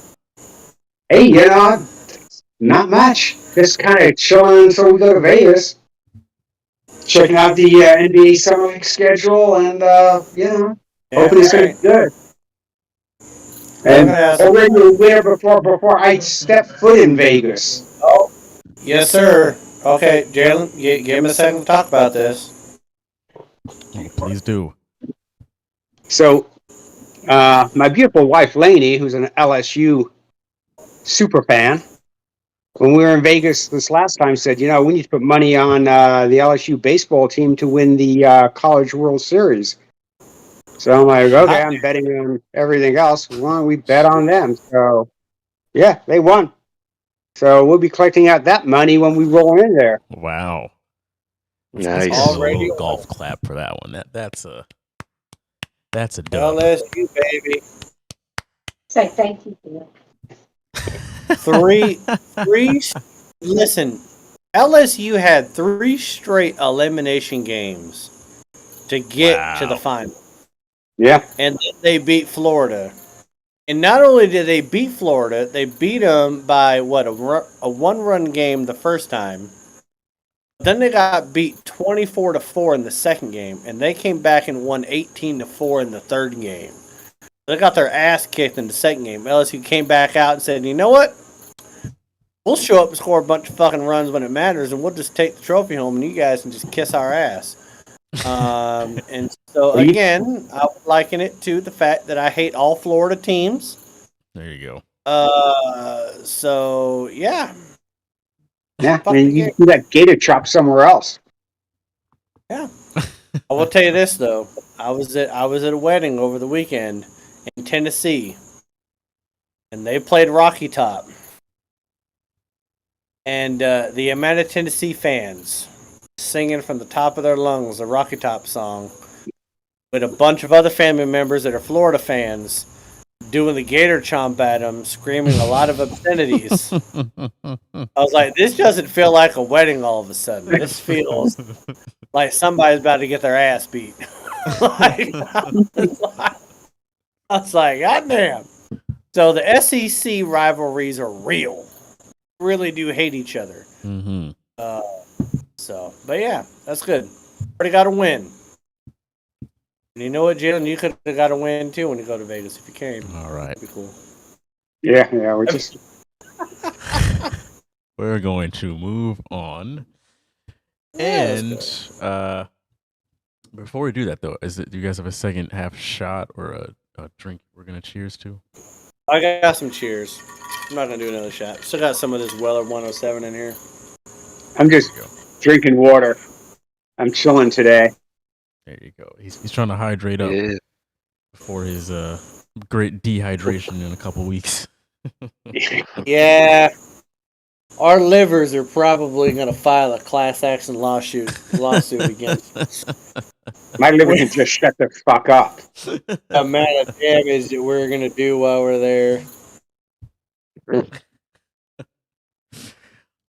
Hey, not much. Just kind of chilling until we go to Vegas. Checking out the NBA Summer League schedule and, hoping it's going to be good. And already aware before I step foot in Vegas. Oh, yes, sir. Okay, Jalen, give him a second to talk about this. Oh, please do. So, my beautiful wife, Lainey, who's an LSU super fan, when we were in Vegas this last time, said, we need to put money on the LSU baseball team to win the College World Series. So I'm like, okay, I'm betting on everything else. Why don't we bet on them? So, yeah, they won. So we'll be collecting out that money when we roll in there. Wow. Nice. Already a golf clap for that one. That's a dub. LSU, baby. Say thank you for Three. Listen, LSU had 3 straight elimination games to get to the final. Yeah. And then they beat Florida. And not only did they beat Florida, they beat them by, a 1-run game the first time. Then they got beat 24-4 in the second game. And they came back and won 18-4 in the third game. They got their ass kicked in the second game. LSU came back out and said, you know what? We'll show up and score a bunch of fucking runs when it matters, and we'll just take the trophy home, and you guys can just kiss our ass. And so, again, I would liken it to the fact that I hate all Florida teams. There you go. So, yeah. Yeah, and you do that gator chop somewhere else. Yeah. I will tell you this, though. I was at a wedding over the weekend in Tennessee, and they played Rocky Top. And the amount of Tennessee fans singing from the top of their lungs the Rocky Top song with a bunch of other family members that are Florida fans doing the gator chomp at them, screaming a lot of obscenities. I was like, this doesn't feel like a wedding all of a sudden. This feels like somebody's about to get their ass beat. I was like, God damn. So the SEC rivalries are real. Really do hate each other. Mm-hmm. But yeah, that's good. Already got a win. And you know what, Jalen? You could have got a win too when you go to Vegas if you came. All right. That'd be cool. Yeah, we're just... We're going to move on. Yeah, And before we do that, though, do you guys have a second half shot or a drink we're going to cheers to? I got some cheers. I'm not going to do another shot. Still got some of this Weller 107 in here. I'm just drinking water. I'm chilling today. There you go. He's trying to hydrate up before his great dehydration in a couple weeks. Yeah. Our livers are probably going to file a class action lawsuit against us. My liver can just shut the fuck up. The amount of damage that we're going to do while we're there.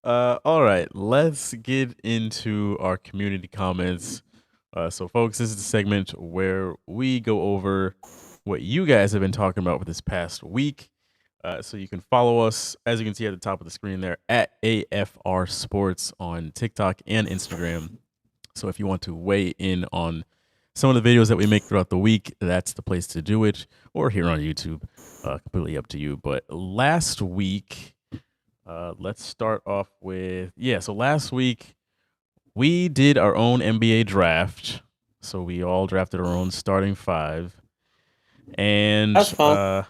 All right, let's get into our community comments. So, folks, this is the segment where we go over what you guys have been talking about for this past week. So you can follow us, as you can see at the top of the screen there, at AFR Sports on TikTok and Instagram. So if you want to weigh in on some of the videos that we make throughout the week, that's the place to do it, or here on YouTube. Completely up to you. But last week, let's start off with, so last week we did our own NBA draft. So we all drafted our own starting 5. And that's fun.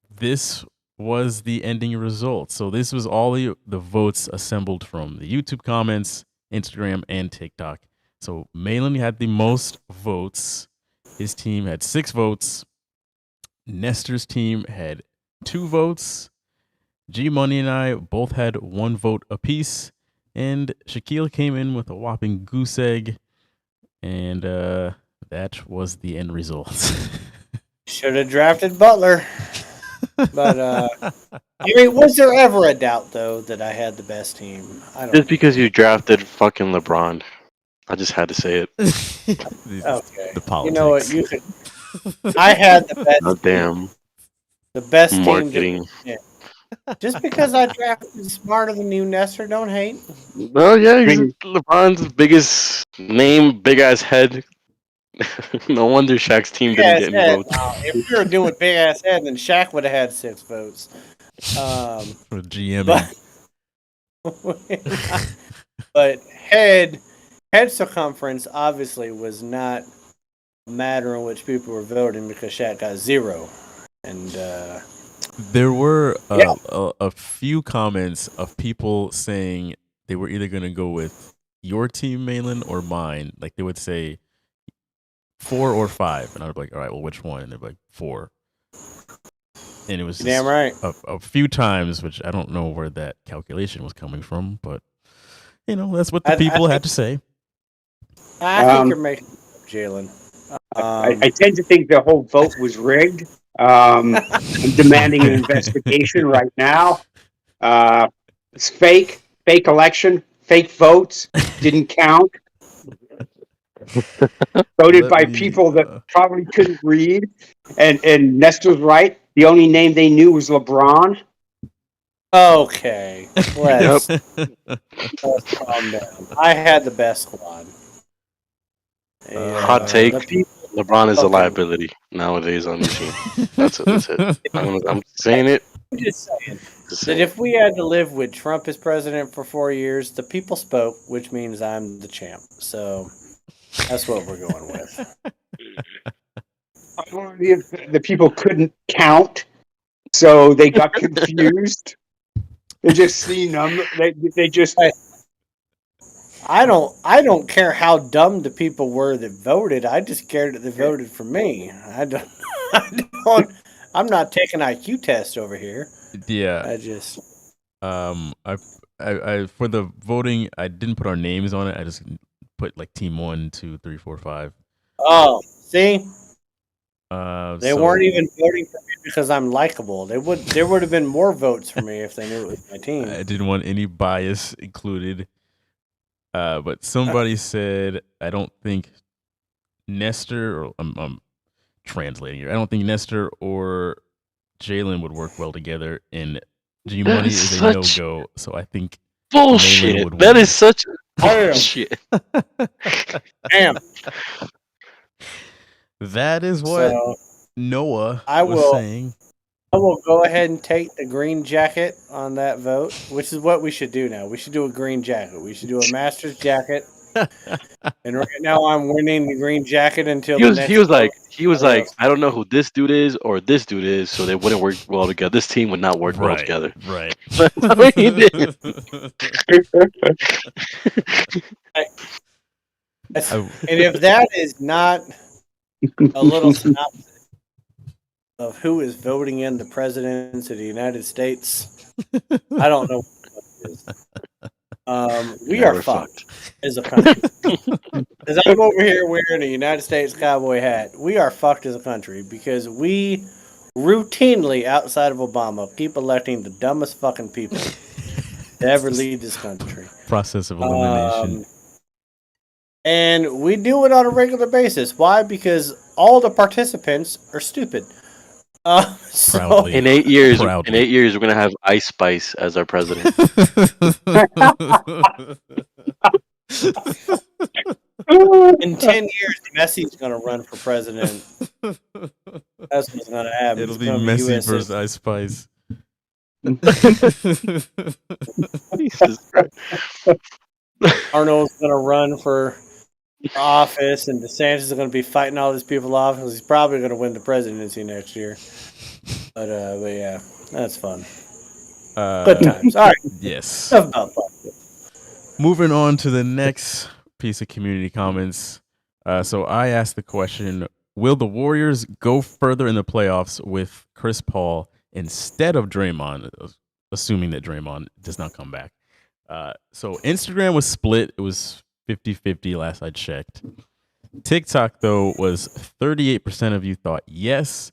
This was the ending result. So this was all the votes assembled from the YouTube comments, Instagram, and TikTok. So Malin had the most votes. His team had 6 votes. Nestor's team had 2 votes. G Money and I both had 1 vote apiece. And Shaquille came in with a whopping goose egg. And that was the end result. Should have drafted Butler. But I mean, was there ever a doubt though that I had the best team? I don't. Just because you drafted fucking LeBron, I just had to say it. Okay. The politics. You know what? You could. I had the best. Oh, damn. The best Marketing. team. Just because I drafted smarter than you, Nestor, don't hate. No, yeah, he's LeBron's biggest name, big ass head. No wonder Shaq's team didn't get any votes. If we were doing big ass head, then Shaq would have had 6 votes. For GM. But head circumference obviously was not a matter in which people were voting because Shaq got 0. And there were a few comments of people saying they were either going to go with your team, Malin, or mine. Like they would say 4 or 5, and I would be like, all right, well, which one? And they'd be like 4. And it was damn right. a few times, which I don't know where that calculation was coming from, but you know, that's what the people had to say. I think you're making Jalen. I tend to think the whole vote was rigged. I'm demanding an investigation right now. It's fake election, fake votes, didn't count. Voted by people that probably couldn't read. And Nestor's right. The only name they knew was LeBron. Okay. Let's calm down. I had the best squad. Hot take. LeBron is a Okay. liability nowadays on the team. That's it. I'm saying it. I'm just saying Just that saying. if we had to live with Trump as president for 4 years, the people spoke, which means I'm the champ. So that's what we're going with. The people couldn't count, so they got confused. They just seen them. They just. I don't care how dumb the people were that voted. I just cared that they voted for me. I'm not taking IQ test over here. Yeah. I just I for the voting, I didn't put our names on it. I just put like team 1, 2, 3, 4, 5. Oh, see? They So- weren't even voting for me because I'm likable. There would have been more votes for me if they knew it was my team. I didn't want any bias included. But somebody said, I don't think Nestor, or I'm translating here. I don't think Nestor or Jalen would work well together, and G Money is a no go. So I think Malin Bullshit. would That win. is such Damn. bullshit. Damn. That is what So Noah I was will- saying. I will go ahead and take the green jacket on that vote, which is what we should do now. We should do a green jacket. We should do a master's jacket. And right now I'm winning the green jacket until He the was next he was like vote. he was like, I don't know who this dude is or this dude is, so they wouldn't work well together. This team would not work well together. Right. That's what he did. And if that is not a little synopsis of who is voting in the presidents of the United States, I don't know what it is. We Yeah, are we're fucked as a country. As I'm over here wearing a United States cowboy hat, we are fucked as a country because we routinely, outside of Obama, keep electing the dumbest fucking people to ever lead this country. Process of elimination. And we do it on a regular basis. Why? Because all the participants are stupid. So Proudly. In 8 years, Proudly. we're gonna have Ice Spice as our president. in 10 years, Messi's going to run for president. That's what's going to happen. It'll It's be gonna Messi US versus Ice Spice. Jesus Christ. Arnold's going to run for office, and DeSantis is going to be fighting all these people off because he's probably going to win the presidency next year. But yeah, that's fun. Good times. All right. Yes. Enough about fun. Moving on to the next piece of community comments. So I asked the question, will the Warriors go further in the playoffs with Chris Paul instead of Draymond, assuming that Draymond does not come back? So Instagram was split. It was 50-50 last I checked. TikTok, though, was 38% of you thought yes.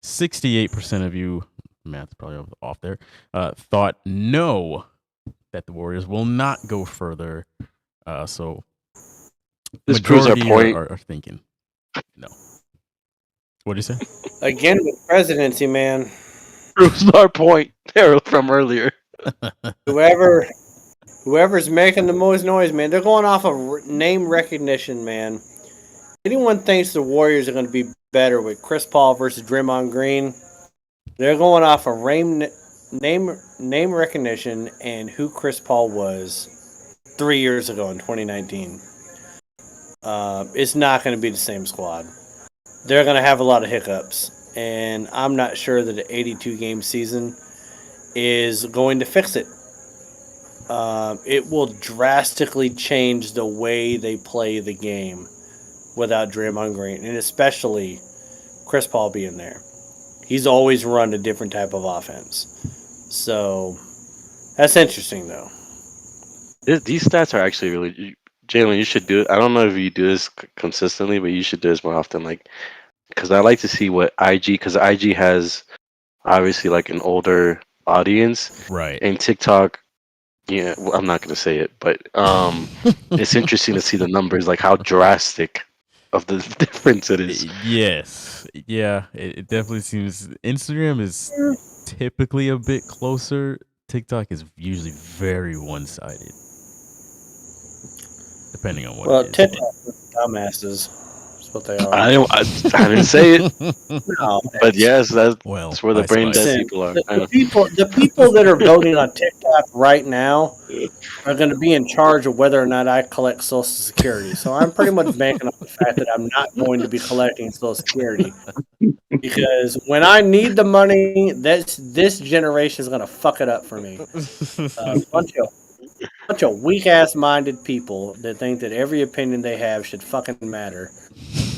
68% of you math is probably off there, thought no, that the Warriors will not go further. So This proves our majority point. are thinking no. What do you say? Again with presidency, man. Proves our point there from earlier. Whoever's making the most noise, man, they're going off of name recognition, man. Anyone thinks the Warriors are going to be better with Chris Paul versus Draymond Green, they're going off of name recognition and who Chris Paul was 3 years ago in 2019. It's not going to be the same squad. They're going to have a lot of hiccups, and I'm not sure that an 82-game season is going to fix it. It will drastically change the way they play the game without Draymond Green, and especially Chris Paul being there. He's always run a different type of offense. So that's interesting, though. These stats are actually really. Jalen, you should do it. I don't know if you do this consistently, but you should do this more often. Like, because I like to see what because IG has obviously like an older audience, Right. and TikTok. Yeah, well, I'm not gonna say it, but it's interesting to see the numbers, like how drastic of the difference it is. Yes. Yeah. It definitely seems Instagram is typically a bit closer. TikTok is usually very one-sided, depending on what Well, it is. TikTok is dumbasses. That's what they are. I didn't say it, No, but yes, that's Well, where the I brain suppose. dead people are. I know. the people that are voting on TikTok right now are going to be in charge of whether or not I collect Social Security. So I'm pretty much banking on the fact that I'm not going to be collecting Social Security, because when I need the money, this generation is going to fuck it up for me. Bunch of weak ass minded people that think that every opinion they have should fucking matter.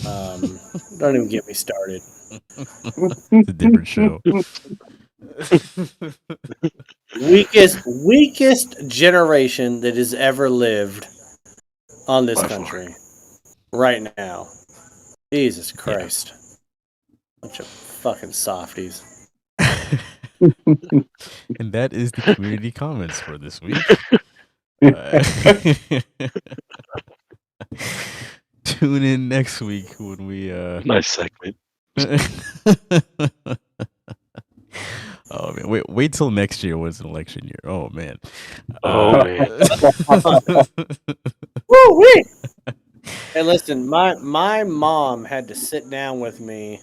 Don't even get me started. It's a different show. Weakest generation that has ever lived on this country right now. Jesus Christ. Bunch of fucking softies. And that is the community comments for this week. Tune in next week when we Nice segment. Oh man, wait till next year when it's an election year. Oh man. Oh man. Woo wee! Hey, listen, my mom had to sit down with me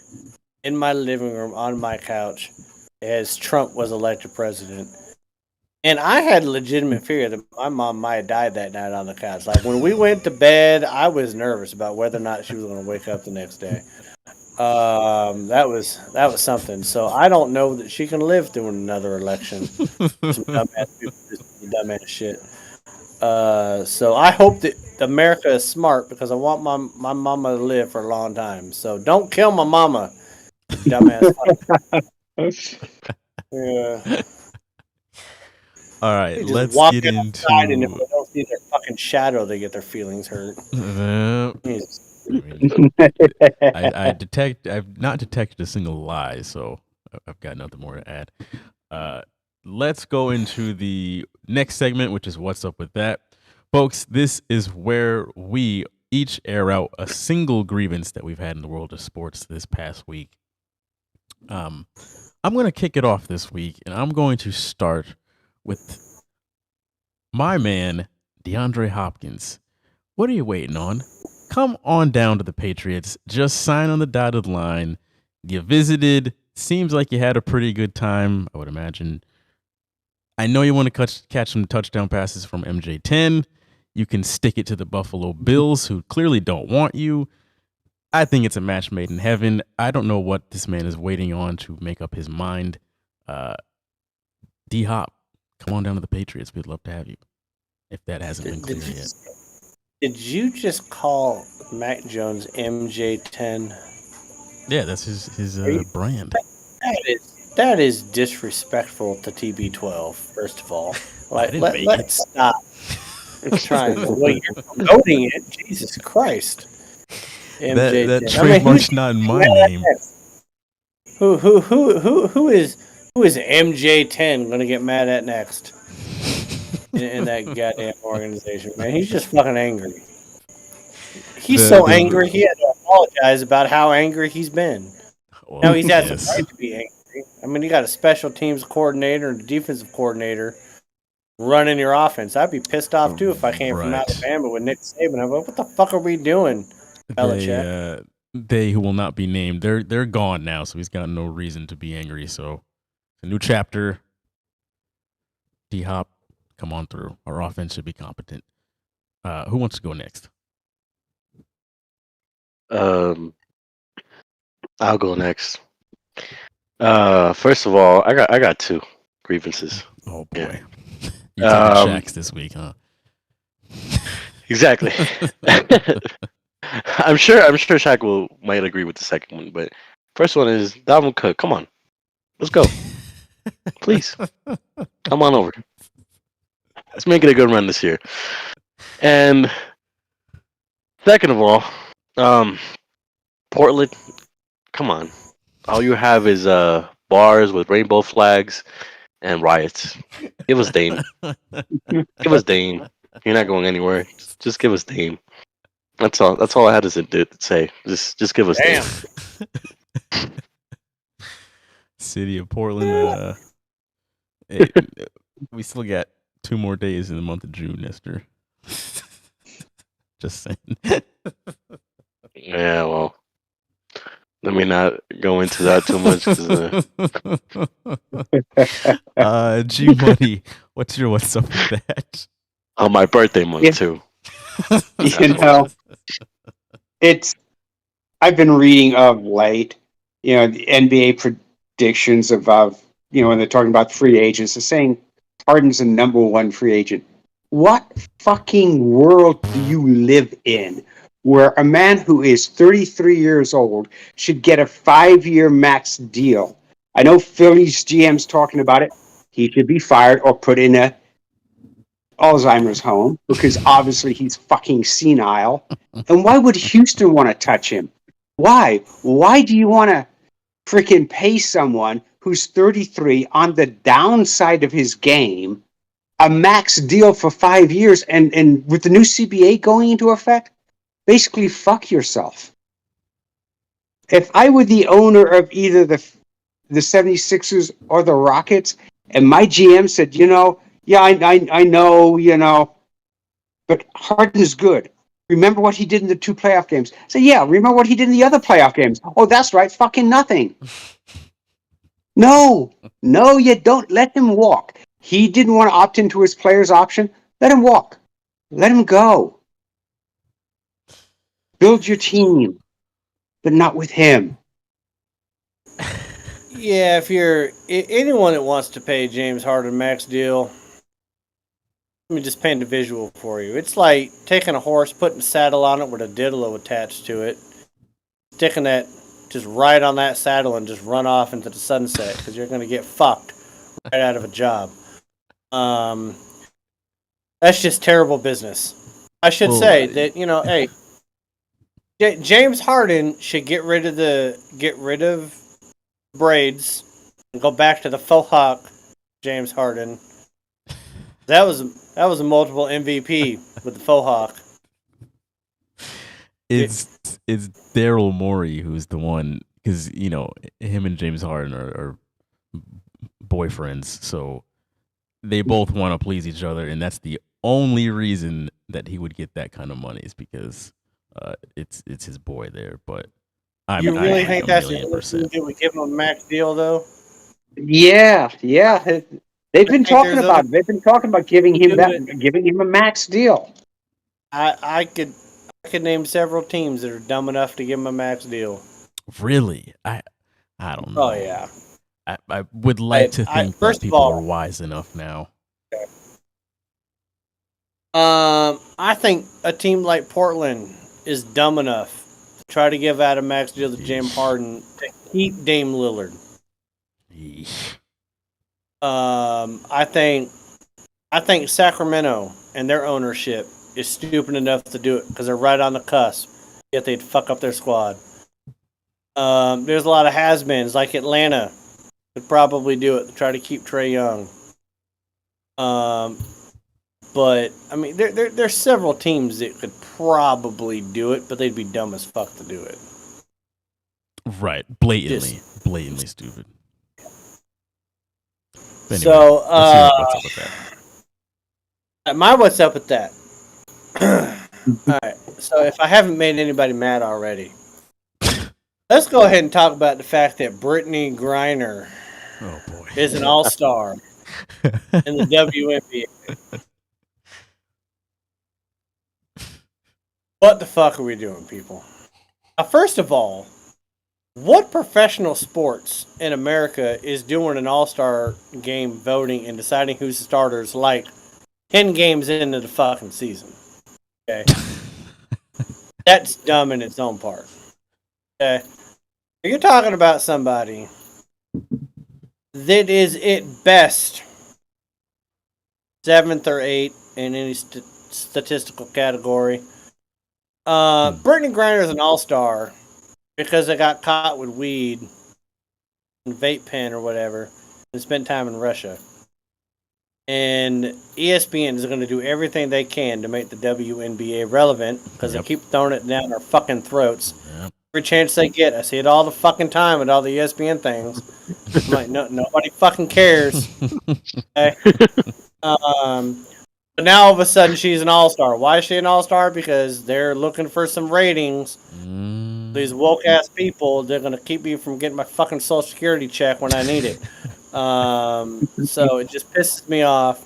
in my living room on my couch as Trump was elected president. And I had legitimate fear that my mom might have died that night on the couch. Like, when we went to bed, I was nervous about whether or not she was going to wake up the next day. That was something. So I don't know that she can live through another election. Some dumbass people just do dumbass shit. So I hope that America is smart, because I want my mama to live for a long time. So don't kill my mama, dumbass. Yeah. All right, They just let's walk get outside, and if into they don't see their fucking shadow, they get their feelings hurt. Jesus. I've not detected a single lie, so I've got nothing more to add. Let's go into the next segment, which is What's Up With That. Folks, this is where we each air out a single grievance that we've had in the world of sports this past week. I'm going to kick it off this week, and I'm going to start with my man, DeAndre Hopkins. What are you waiting on? Come on down to the Patriots. Just sign on the dotted line. You visited. Seems like you had a pretty good time, I would imagine. I know you want to catch some touchdown passes from MJ10. You can stick it to the Buffalo Bills, who clearly don't want you. I think it's a match made in heaven. I don't know what this man is waiting on to make up his mind. D-Hop, come on down to the Patriots. We'd love to have you, if that hasn't been clear yet. Did you just call Mac Jones MJ10? Yeah, that's his brand. That is disrespectful to TB12. First of all, let's stop trying. Well, you're promoting it. Jesus Christ. That trademark's not in my name. Who Who is MJ10 going to get mad at next in that goddamn organization, man? He's just fucking angry. He's so angry, he had to apologize about how angry he's been. Well, Now he's has yes. the right to be angry. I mean, you got a special teams coordinator and a defensive coordinator running your offense. I'd be pissed off too if I came from Right. Alabama with Nick Saban. I'm like, what the fuck are we doing, Belichick? They who will not be named, they're gone now, so he's got no reason to be angry. So a new chapter. D Hop, come on through. Our offense should be competent. Who wants to go next? I'll go next. First of all, I got 2 grievances. Oh boy, Yeah. you're taking Shaq's this week, huh? Exactly. I'm sure Shaq might agree with the second one, but first one is Dalvin Cook. Come on, let's go, please. Come on over. Let's make it a good run this year. And second of all, Portland. Come on, all you have is bars with rainbow flags and riots. Give us Dame. Give us Dame. You're not going anywhere. Just give us Dame. That's all. That's all I had to say. Just give us Dame. City of Portland. We still got 2 more days in the month of June, Nestor. Just saying. Yeah, well, let me not go into that too much. 'Cause, G Money, what's up with that? on my birthday month too. You know, I've been reading of late, the NBA predictions of, when they're talking about free agents, they're saying Harden's the number 1 free agent. What fucking world do you live in where a man who is 33 years old should get a 5-year max deal? I know Philly's GM's talking about it. He should be fired or put in a Alzheimer's home because obviously he's fucking senile. And why would Houston want to touch him? Why? Why do you want to freaking pay someone who's 33 on the downside of his game a max deal for 5 years and with the new CBA going into effect? Basically, fuck yourself. If I were the owner of either the 76ers or the Rockets and my GM said, I know, but Harden's good. Remember what he did in the 2 playoff games? So yeah, remember what he did in the other playoff games? Oh, that's right, fucking nothing. No, you don't. Let him walk. He didn't want to opt into his player's option. Let him walk. Let him go. Build your team, but not with him. Yeah, if you're anyone that wants to pay James Harden max deal, let me just paint a visual for you. It's like taking a horse, putting a saddle on it with a diddler attached to it, sticking that just right on that saddle and just run off into the sunset because you're going to get fucked right out of a job. That's just terrible business. I should say that, hey, James Harden should get rid of braids and go back to the faux hawk James Harden. That was a multiple MVP with the faux hawk. It's Daryl Morey who's the one, because him and James Harden are boyfriends, so they both want to please each other, and that's the only reason that he would get that kind of money is because it's his boy there. But You really think that's the only reason they would give him a max deal, though? Yeah. They've been talking about it. They've been talking about giving him a max deal. I could name several teams that are dumb enough to give him a max deal. Really? I don't know. Oh yeah. I would like to think that people are wise enough now. I think a team like Portland is dumb enough to try to give out a max deal to James Harden to keep Dame Lillard. Yeesh. I think Sacramento and their ownership is stupid enough to do it because they're right on the cusp. Yet they'd fuck up their squad. There's a lot of has-beens like Atlanta could probably do it to try to keep Trae Young. But I mean, there's several teams that could probably do it, but they'd be dumb as fuck to do it. Right. Blatantly stupid. But anyway, So, let's hear what's up with that. what's up with that? All right. So if I haven't made anybody mad already, let's go ahead and talk about the fact that Brittany Griner Oh boy. is an all-star in the WNBA. What the fuck are we doing, people? First of all, what professional sports in America is doing an all-star game voting and deciding who's the starters like 10 games into the fucking season? Okay. That's dumb in its own part. Okay. You're talking about somebody that is at best 7th or 8th in any statistical category. Brittany Griner is an all-star because they got caught with weed and vape pen or whatever and spent time in Russia. And ESPN is going to do everything they can to make the WNBA relevant because they keep throwing it down our fucking throats. Yep. Every chance they get. I see it all the fucking time with all the ESPN things. I'm like, nobody fucking cares. Okay? But now all of a sudden she's an all-star. Why is she an all-star? Because they're looking for some ratings. These woke-ass people, they're going to keep me from getting my fucking Social Security check when I need it. So it just pisses me off.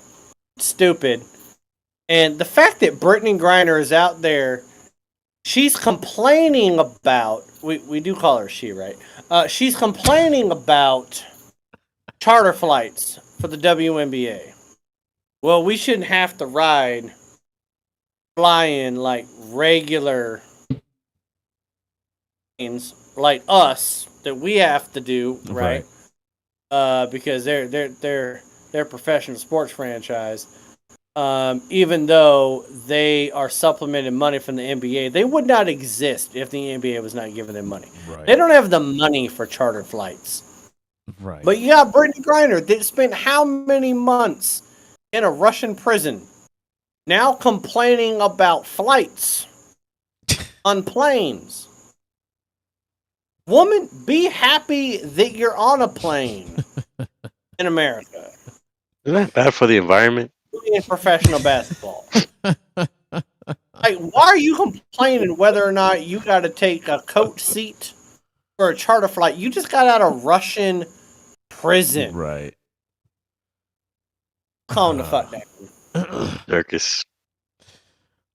It's stupid. And the fact that Brittany Griner is out there, she's complaining about, we do call her she, right? She's complaining about charter flights for the WNBA. Well, we shouldn't have to fly in like regular teams like us that we have to do, right? Because they're professional sports franchise. Even though they are supplementing money from the NBA, they would not exist if the NBA was not giving them money. Right. They don't have the money for charter flights. Right. But you got Brittany Griner that spent how many months in a Russian prison now complaining about flights on planes. Woman, be happy that you're on a plane in America. Isn't that bad for the environment? In professional basketball. Like, why are you complaining whether or not you got to take a coach seat for a charter flight? You just got out of Russian prison. Right. Calm the fuck down. Circus.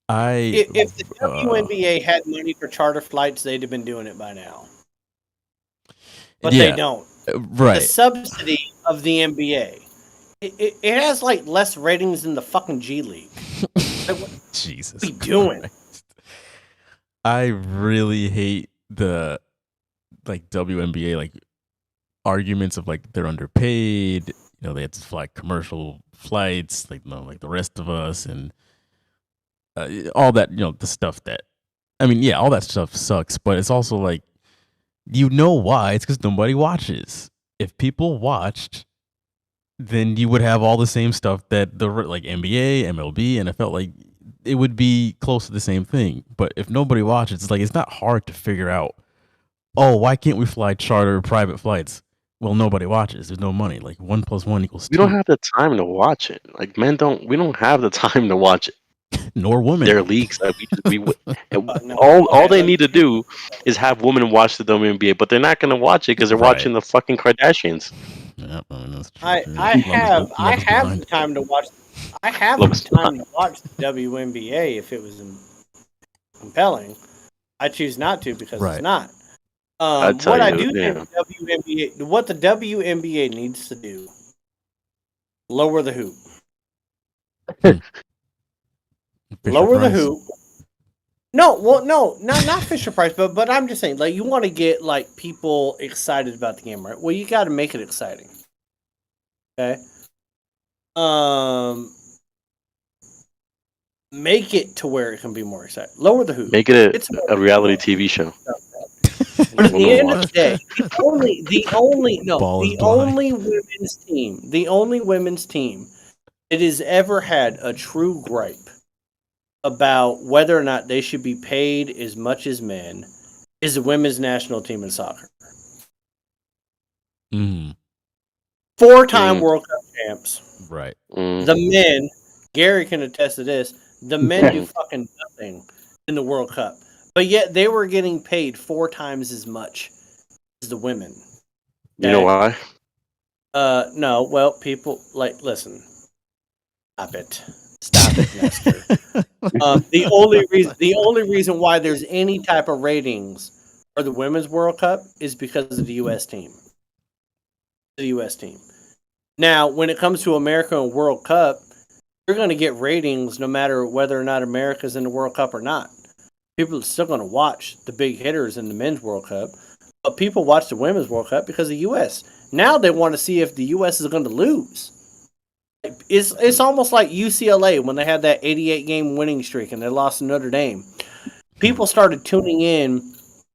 If the WNBA had money for charter flights, they'd have been doing it by now. But they don't. Right. The subsidy of the NBA. It has like less ratings than the fucking G League. Like, what Jesus. are we doing? Christ. I really hate the like WNBA like arguments of like they're underpaid. You know, they have to fly commercial flights, like like the rest of us, and all that. You know, the stuff that I mean, yeah, all that stuff sucks. But it's also like, you know why? It's because nobody watches. If people watched, then you would have all the same stuff that the like NBA, MLB, NFL, like it would be close to the same thing. But if nobody watches, it's like it's not hard to figure out. Oh, why can't we fly charter private flights? Well, nobody watches. There's no money. Like 1 + 1 = 2. We don't have the time to watch it. Like men don't. We don't have the time to watch it. Nor women. There are leagues that all they need to do is have women watch the WNBA, but they're not going to watch it because they're watching the fucking Kardashians. Yeah, I mean, that's true. I have the time to watch. I have the time to watch the WNBA if it was compelling. I choose not to because it's not. What I do think the WNBA, what the WNBA needs to do, lower the hoop. Lower the hoop. No, well, no, not Fisher Price, but I'm just saying, like, you want to get like people excited about the game, right? Well, you got to make it exciting. Okay. Make it to where it can be more exciting. Lower the hoop. Make it a reality TV show. But at the Women end of watch. the day, the only women's team that has ever had a true gripe about whether or not they should be paid as much as men is the women's national team in soccer. Mm, 4-time World Cup champs. right. The men, Gary can attest to this, the men do fucking nothing in the World Cup. But yet they were getting paid 4 times as much as the women. You know why? No, well, people, listen. Stop it, Nestor. The only reason why there's any type of ratings for the women's World Cup is because of the U.S. team. The U.S. team. Now, when it comes to American World Cup, you're going to get ratings no matter whether or not America's in the World Cup or not. People are still going to watch the big hitters in the men's World Cup, but people watch the women's World Cup because of the U.S. Now they want to see if the U.S. is going to lose. It's almost like UCLA when they had that 88-game winning streak and they lost to Notre Dame. People started tuning in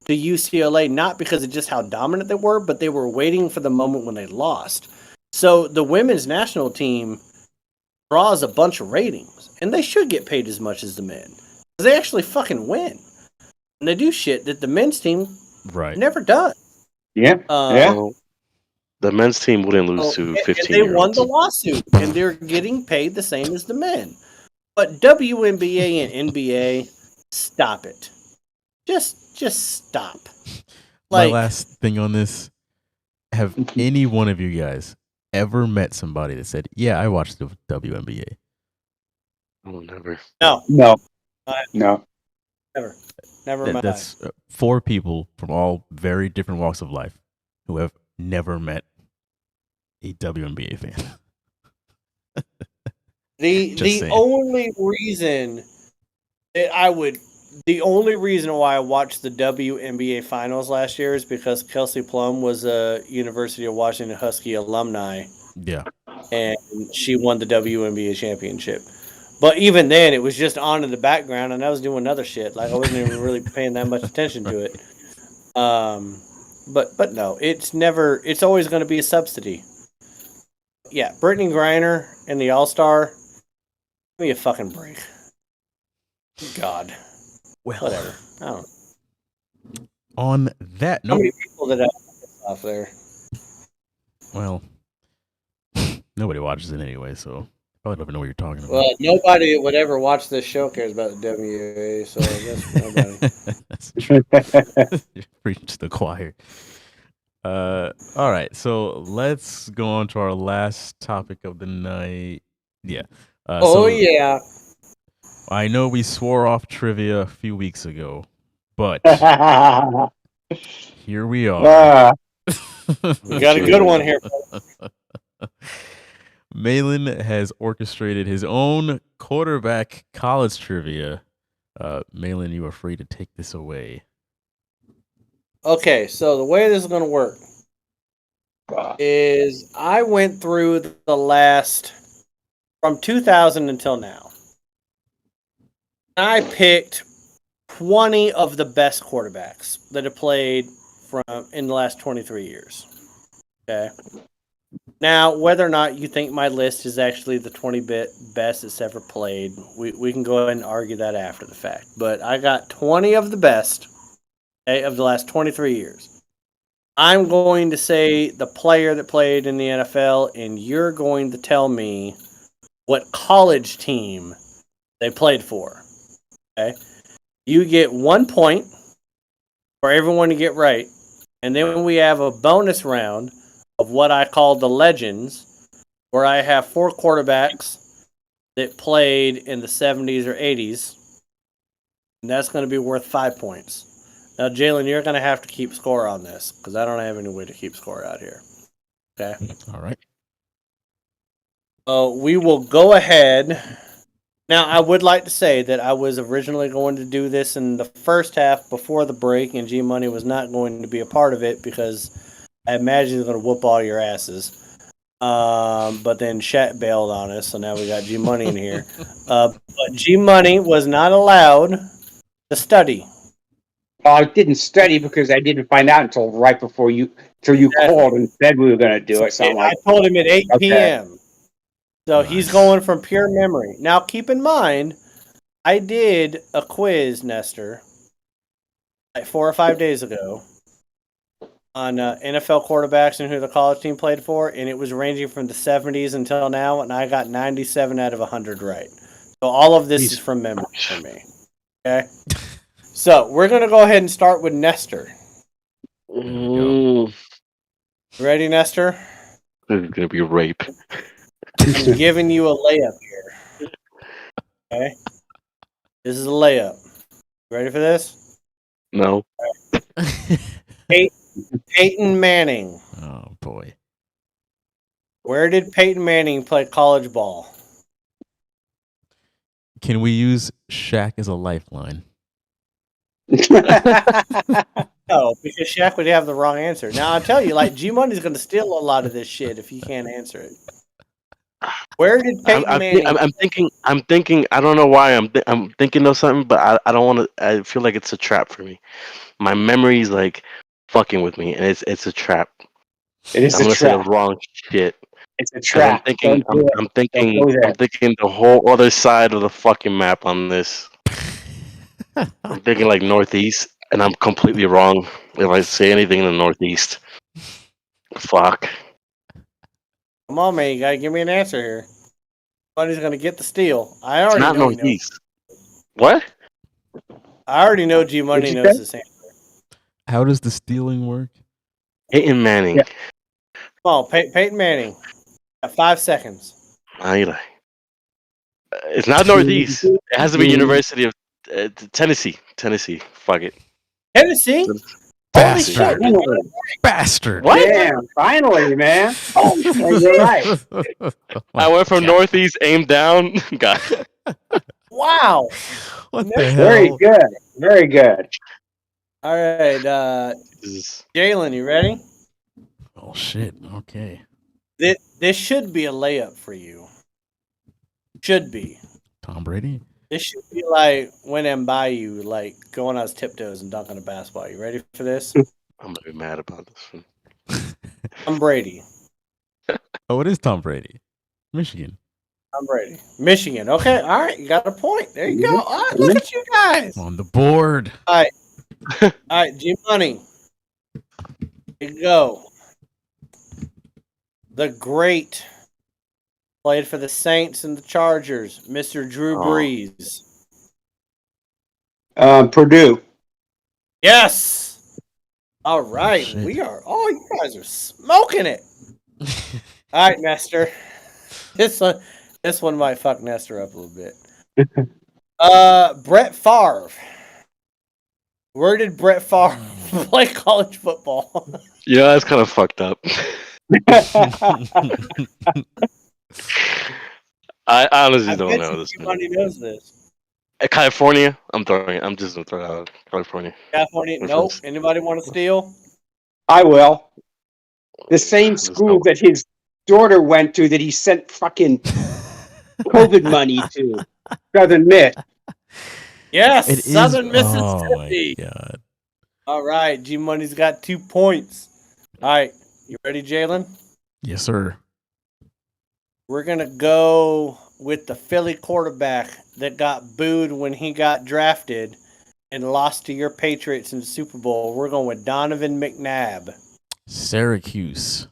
to UCLA not because of just how dominant they were, but they were waiting for the moment when they lost. So the women's national team draws a bunch of ratings, and they should get paid as much as the men. They actually fucking win. And they do shit that the men's team never does. Yeah. Well, the men's team wouldn't lose to 15 and they won the lawsuit, and they're getting paid the same as the men. But WNBA and NBA, stop it. Just stop. My last thing on this: have any one of you guys ever met somebody that said, "Yeah, I watched the WNBA"? Oh, never. No. Never mind. That's 4 people from all very different walks of life who have never met a WNBA fan. The only reason why I watched the WNBA finals last year is because Kelsey Plum was a University of Washington Husky alumni. Yeah. And she won the WNBA championship. But even then, it was just on in the background, and I was doing other shit. Like, I wasn't even really paying that much attention to it. But no, it's always going to be a subsidy. Yeah, Brittany Griner and the All-Star, give me a fucking break. God. Well, whatever. I don't know. On that note, How many people did I off there? Well, nobody watches it anyway, so probably don't even know what you're talking about. Well, nobody that would ever watch this show cares about the WNBA, so I guess nobody. Preach to the choir. All right, so let's go on to our last topic of the night. Yeah. Yeah. I know we swore off trivia a few weeks ago, but here we are. We got a good one here. Malin has orchestrated his own quarterback college trivia. Malin, you are free to take this away. Okay, so the way this is going to work is I went through the last, from 2000 until now. I picked 20 of the best quarterbacks that have played in the last 23 years. Okay. Now, whether or not you think my list is actually the 20 best that's ever played, we can go ahead and argue that after the fact. But I got 20 of the best of the last 23 years. I'm going to say the player that played in the NFL, and you're going to tell me what college team they played for. Okay? You get 1 point for everyone to get right, and then we have a bonus round of what I call the legends, where I have 4 quarterbacks that played in the 70s or 80s, and that's going to be worth 5 points. Now, Jalen, you're going to have to keep score on this, because I don't have any way to keep score out here. Okay? All right. We will go ahead. Now, I would like to say that I was originally going to do this in the first half before the break, and G-Money was not going to be a part of it, because I imagine he's going to whoop all your asses. But then Shat bailed on us, so now we got G-Money in here. But G-Money was not allowed to study. I didn't study because I didn't find out until right before you called and said we were going to do it. So I'm I like, told him at 8 okay. p.m. So he's Nice. going from pure memory. Now, keep in mind, I did a quiz, Nestor, like 4 or 5 days ago on NFL quarterbacks and who the college team played for, and it was ranging from the 70s until now, and I got 97 out of 100 right. So all of this is from memory for me. Okay? So we're going to go ahead and start with Nestor. Mm, Ready, Nestor? this is gonna be rape. I'm giving you a layup here. Okay? This is a layup. Ready for this? No. Peyton Manning. Oh boy. Where did Peyton Manning play college ball? Can we use Shaq as a lifeline? No, because Shaq would have the wrong answer. Now I'll tell you, like G Money's going to steal a lot of this shit if you can't answer it. Where did Peyton Manning? I'm thinking. I don't know why I'm thinking of something, but I don't want to. I feel like it's a trap for me. My memory's like fucking with me, and it's a trap. It is I'm a gonna say the trap. wrong shit. It's a 'Cause trap. I'm thinking Don't go there. I'm thinking the whole other side of the fucking map on this. I'm thinking like northeast, and I'm completely wrong if I say anything in the northeast. Fuck. Come on, man, you gotta give me an answer here. Somebody's gonna get the steal. I It's already not know. He knows. northeast. What? I already know G Money What'd you knows say? this answer. How does the stealing work? Peyton Manning. Yeah. Come on, Peyton Manning. Got 5 seconds. It's not northeast. It has to be University of Tennessee. Tennessee. Fuck it. Tennessee. Holy Bastard. shit! Bastard. What? Damn, finally, man. Oh, you're right. I went from northeast, aimed down. Got it. Wow. What the Very hell? good. Very good. All right, This is- Jalen, you ready? Oh shit. Okay. This should be a layup for you. Should be. Tom Brady. This should be like when I'm by you, like going on his tiptoes and dunking a basketball. You ready for this? I'm gonna be mad about this one. I'm Brady. Oh, it is Tom Brady. Michigan. I'm Brady. Michigan. Okay. All right. You got a point. There you go. All right. Look at you guys. On the board. All right. G Money. Here you go. The great played for the Saints and the Chargers, Mr. Drew Oh. Brees. Purdue. Yes. All right. Shit. We are. Oh, you guys are smoking it. All right, Nestor. This one might fuck Nestor up a little bit. Brett Favre. Where did Brett Favre play college football? Yeah, that's kind of fucked up. I honestly don't know this. Everybody knows this. California. I'm just gonna throw it out. California. California. Which Nope. one's- Anybody want to steal? I will. The same Let's school go. that his daughter went to that he sent fucking COVID money to. Southern Miss. Yes. It is. Southern Oh Mississippi. my god. All right. G Money's got 2 points. All right. You ready, Jalen? Yes, sir. We're going to go with the Philly quarterback that got booed when he got drafted and lost to your Patriots in the Super Bowl. We're going with Donovan McNabb. Syracuse.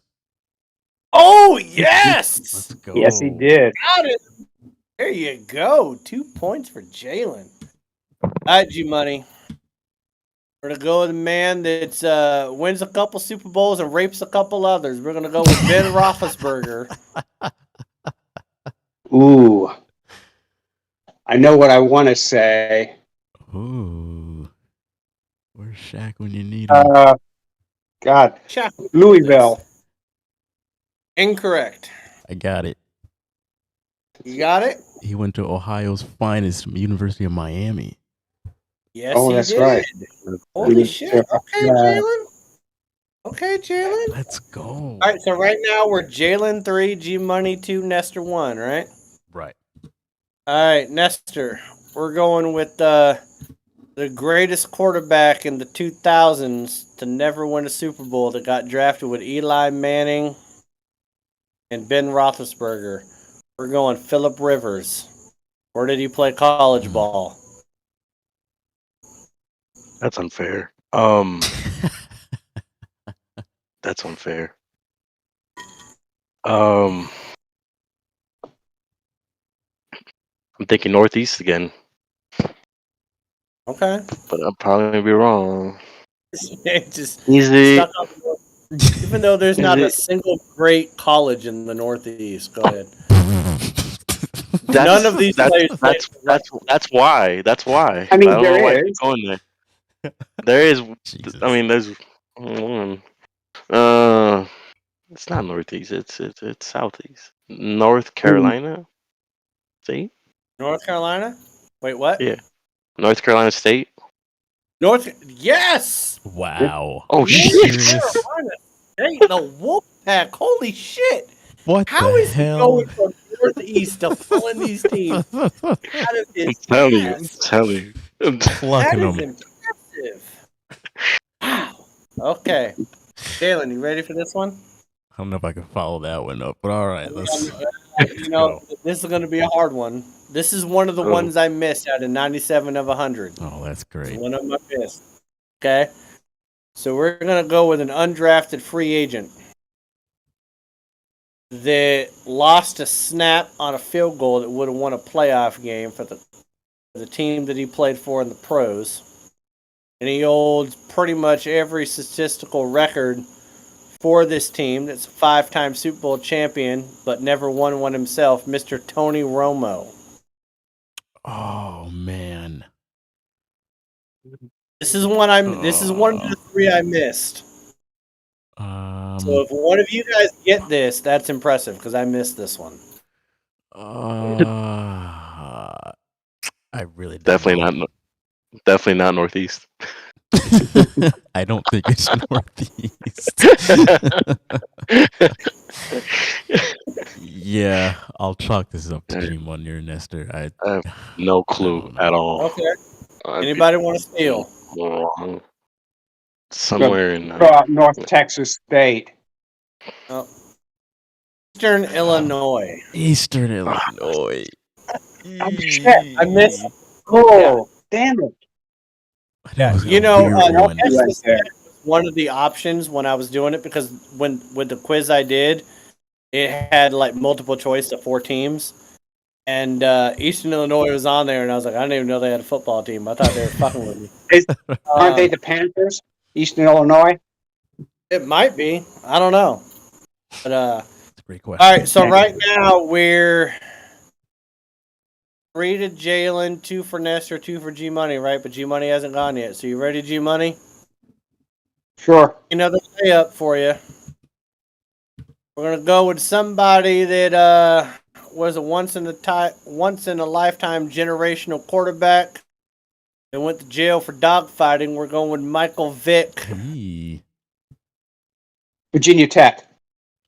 Oh, yes! Let's go. Yes, he did. Got it. There you go. 2 points for Jalen. All right, G Money. We're going to go with a man that wins a couple Super Bowls and rapes a couple others. We're going to go with Ben Roethlisberger. Ooh. I know what I want to say. Ooh. Where's Shaq when you need him? God. Shaq. Louisville. Incorrect. I got it. You got it? He went to Ohio's finest, University of Miami. Yes, Oh, he that's did. right. Holy Yeah. shit. Okay, Yeah. Jalen. Okay, Jalen. Let's go. All right, so right now we're Jalen 3, G Money 2, Nestor 1, right? Right. All right, Nestor. We're going with the greatest quarterback in the 2000s to never win a Super Bowl that got drafted with Eli Manning and Ben Roethlisberger. We're going Phillip Rivers. Where did he play college ball? That's unfair. That's unfair. I'm thinking Northeast again, Okay. but I'm probably gonna be wrong. Just Easy. stuck on the North- even though there's not a it- single great college in the Northeast. Go ahead. That's, None of these players. that's why. That's why. I mean, don't there know why is. you're going there. There is. Jesus. I mean, there's one. It's not Northeast. It's Southeast. North Carolina State. North Carolina? Wait, what? Yeah. North Carolina State. Yes! Wow. Oh Are you shit! serious? Carolina State, the Wolfpack. Holy shit! What How the is he hell? going from Northeast to pulling these teams out of I'm his telling you. I'm ass? telling you. That Plucking is them. impressive. Wow. Okay. Jalen, you ready for this one? I don't know if I can follow that one up, but all right, let's. You know, this is going to be a hard one. This is one of the ones I missed out of 97 of 100. Oh, that's It's great. one of them I missed. Okay. So we're going to go with an undrafted free agent that lost a snap on a field goal that would have won a playoff game for the team that he played for in the pros. And he holds pretty much every statistical record for this team. That's a 5-time Super Bowl champion, but never won one himself, Mr. Tony Romo. Oh man. This is one of the three I missed. So if one of you guys get this, that's impressive because I missed this one. I really don't Definitely know. not. Definitely not Northeast. I don't think it's Northeast. Yeah, I'll chalk this up to G-Money or Nestor. I have no clue at all. Okay. Anybody want to steal? Wrong. Somewhere in. North Texas State. Oh. Eastern Illinois. Eastern Illinois. Oh, shit. I missed. Oh, damn it. That was a You know, weird one. Texas Tech was one of the options when I was doing it because with the quiz I did, it had like multiple choice to 4 teams. And Eastern Illinois was on there, and I was like, I didn't even know they had a football team. I thought they were fucking with me. Aren't they the Panthers? Eastern Illinois? It might be. I don't know. But That's a great question. all right, so right now we're 3 to Jalen, 2 for Nestor, 2 for G Money, right? But G Money hasn't gone yet. So you ready, G Money? Sure. Another layup for you. We're gonna go with somebody that was a once in a lifetime generational quarterback and went to jail for dogfighting. We're going with Michael Vick. Eee, Virginia Tech.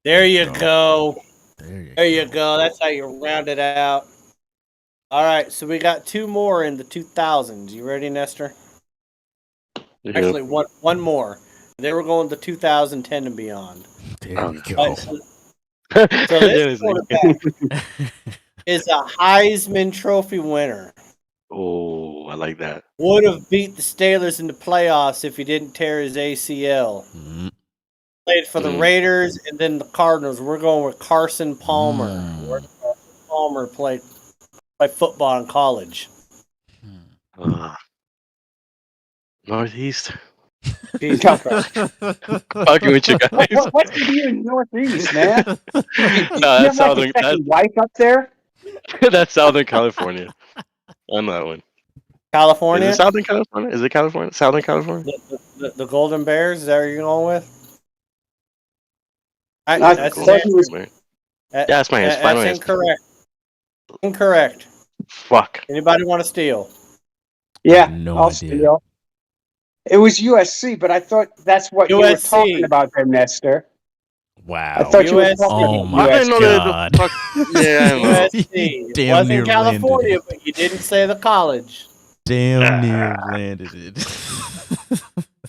There you go. there You go. That's how you round it out. All right, so we got 2 more in the 2000s. You ready, Nestor? Yep. Actually, one more. Then we're going to 2010 and beyond. There you go. All right, so this quarterback is a Heisman Trophy winner. Oh, I like that. Would have beat the Steelers in the playoffs if he didn't tear his ACL. Mm, Played for the Raiders and then the Cardinals. We're going with Carson Palmer. Where did Carson Palmer play football in college? Northeast. Fucking Fucking with you guys. What's with you in Northeast, man? No, You that's have Southern. like a second wife up there? That's Southern California. On that one. California? Is it Southern California? Is it California? Southern California? The Golden Bears? Is that what you're going with? I That's thought he was- Yeah, that's my answer. Final That's answer. incorrect. Incorrect. Fuck. Anybody want to steal? Yeah, No I'll idea. steal. It was USC, but I thought that's what you were USC. talking about there, Nestor. wow. I thought you were USC. talking Oh about my I didn't know that God. the fuck. Yeah, I know. USC. Damn Wasn't near California, landed. but you didn't say the college. damn near landed it.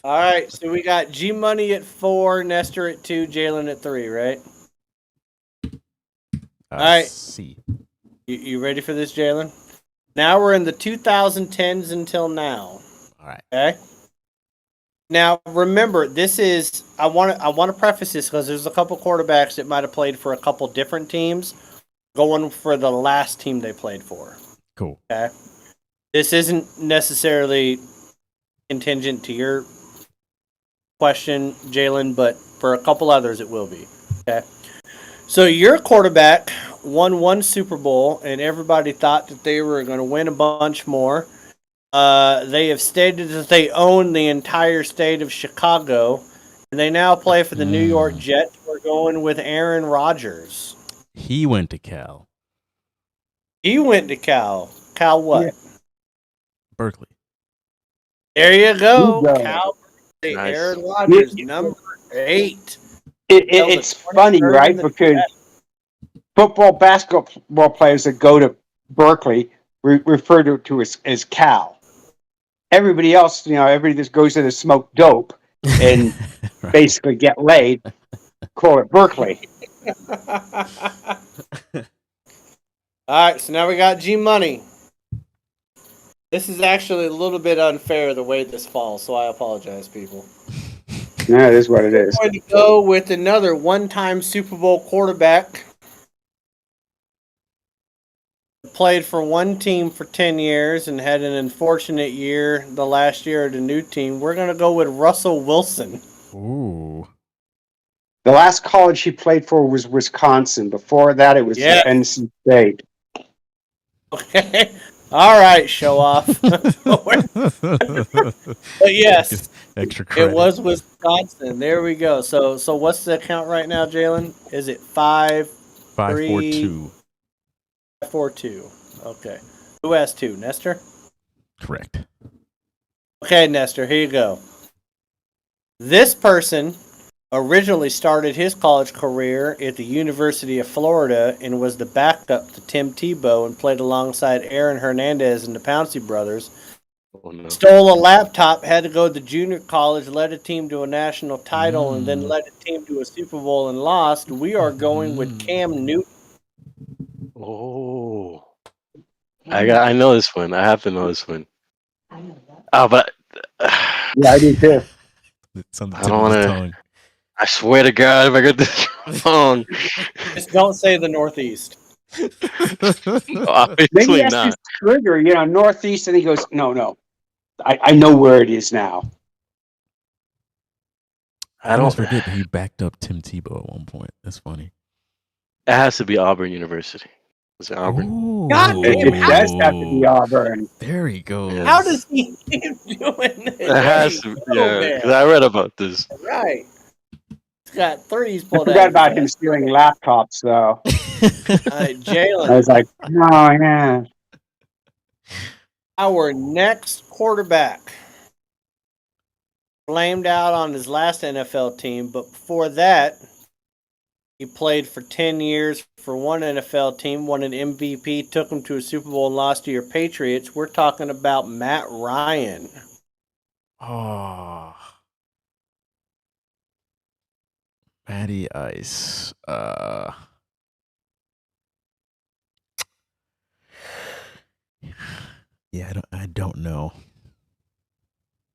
All right, so we got G Money at 4, Nestor at 2, Jalen at 3, right? All right. See. You ready for this, Jalen? Now we're in the 2010s until now. All right. Okay. Now remember, this is I want to preface this because there's a couple quarterbacks that might have played for a couple different teams, going for the last team they played for. Cool. Okay. This isn't necessarily contingent to your question, Jalen, but for a couple others it will be. Okay. So your quarterback won one Super Bowl, and everybody thought that they were going to win a bunch more. They have stated that they own the entire state of Chicago, and they now play for the New York Jets. We're going with Aaron Rodgers. He went to Cal. He went to Cal. Cal what? Yeah. Berkeley. There you go. There you go. Cal. Nice. Aaron Rodgers, number 8. It's funny, right? Because football, basketball players that go to Berkeley refer to as Cal. Everybody else, everybody that goes there to smoke dope and Right. basically get laid, call it Berkeley. All right, so now we got G Money. This is actually a little bit unfair the way this falls, so I apologize, people. Yeah, it is what it is. I'm going to go with another one-time Super Bowl quarterback. Played for one team for 10 years and had an unfortunate year the last year at a new team. We're going to go with Russell Wilson. Ooh. The last college he played for was Wisconsin. Before that, it was NC State. Okay. All right, show off. But yes, Extra credit. it was Wisconsin. There we go. So what's the count right now, Jalen? Is it 5, 5-4-2. 4-2? Okay. Who has 2? Nestor? Correct. Okay, Nestor, here you go. This person originally started his college career at the University of Florida and was the backup to Tim Tebow and played alongside Aaron Hernandez and the Pouncey brothers. Oh, no. Stole a laptop, had to go to junior college, led a team to a national title, and then led a team to a Super Bowl and lost. We are going with Cam Newton. Oh. I know this one. I have to know this one. Oh, but Yeah, I do too. It's on the I tip don't of his wanna- tongue. I swear to God, if I get this wrong, Just don't say the Northeast. obviously Maybe that's not. his trigger, Northeast, and he goes, no. I know where it is now. I almost forget that he backed up Tim Tebow at one point. That's funny. It has to be Auburn University. Was it Auburn? Ooh. God damn It does have to be Auburn. There he goes. How does he keep doing this? It has to. There you go, Yeah, man. 'cause I read about this. Right. He's got 3s I pulled out. forgot about him stealing laptops, though. All right, I Jalen, was like, oh, yeah. our next quarterback. Flamed out on his last NFL team, but before that, he played for 10 years for one NFL team, won an MVP, took him to a Super Bowl and lost to your Patriots. We're talking about Matt Ryan. Oh. Matty Ice. Yeah, I don't know.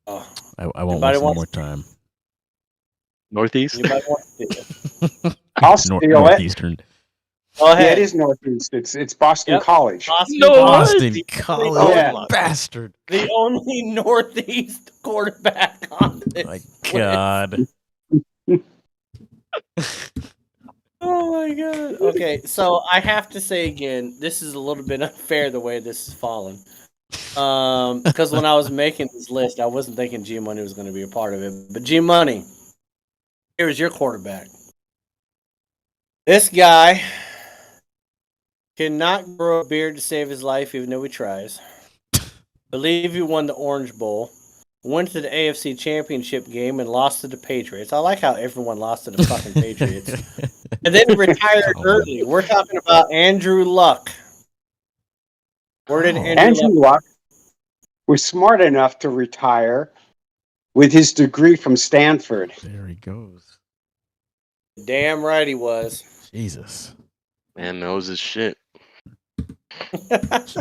Oh, I won't Anybody listen one wants more to- time. Northeast? anybody want to see it? I'll steal it. Northeastern. Go Yeah, ahead. it is Northeast. It's Boston Yep. College. Boston No, College, Boston what? College. Oh, yeah. Bastard. the only Northeast quarterback on this. My list. God. Oh my god. Okay, so I have to say again, this is a little bit unfair the way this is falling. Because when I was making this list, I wasn't thinking G Money was going to be a part of it. But G Money, here's your quarterback. This guy cannot grow a beard to save his life, even though he tries. Believe he won the Orange Bowl. Went to the AFC Championship game and lost to the Patriots. I like how everyone lost to the fucking Patriots. And then retired early. We're talking about Andrew Luck. Where did Oh. Andrew Andrew Luck? Luck. was smart enough to retire with his degree from Stanford. There he goes. Damn right he was. Jesus. Man knows his shit.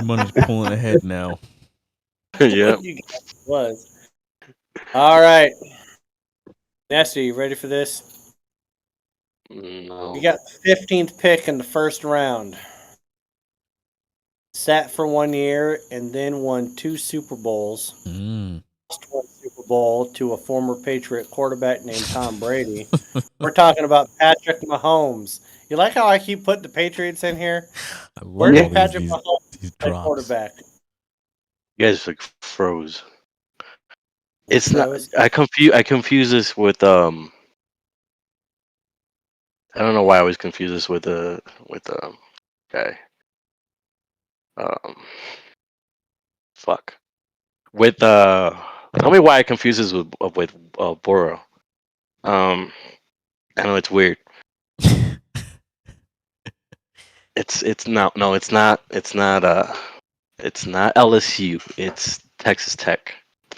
Money's pulling ahead now. Yep. You guys was. All right. Nestor, you ready for this? No. You got the 15th pick in the first round. Sat for 1 year and then won 2 Super Bowls. Mm. Lost 1 Super Bowl to a former Patriot quarterback named Tom Brady. We're talking about Patrick Mahomes. You like how I keep putting the Patriots in here? I love Where all did Patrick Mahomes these play drops. quarterback? You guys like froze. It's Froze? not. I confuse this with I don't know why I always confuse this with guy. Fuck. With tell me why I confuse this with Burrow. I know it's weird. It's not LSU. It's Texas Tech.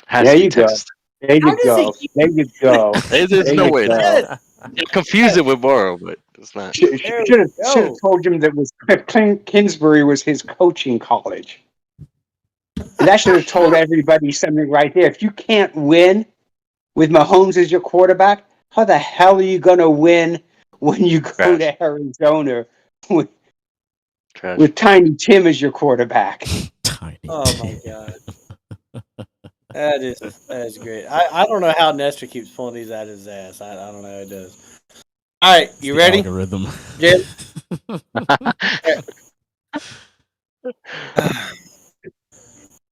Has There to be you go. Texas Tech. There you How does go. he- There you go. There's There no you way. go. I confuse it with Burrow, but it's not. Should There we have go. told him that was Kingsbury was his coaching college. And that should have told everybody something right there. If you can't win with Mahomes as your quarterback, how the hell are you going to win when you go Trash. to Arizona with, Trash. with Tiny Tim as your quarterback? Tiny. Oh my god. That is great. I don't know how Nestor keeps pulling these out of his ass. I don't know how he does. All right, you ready? Algorithm. Jim?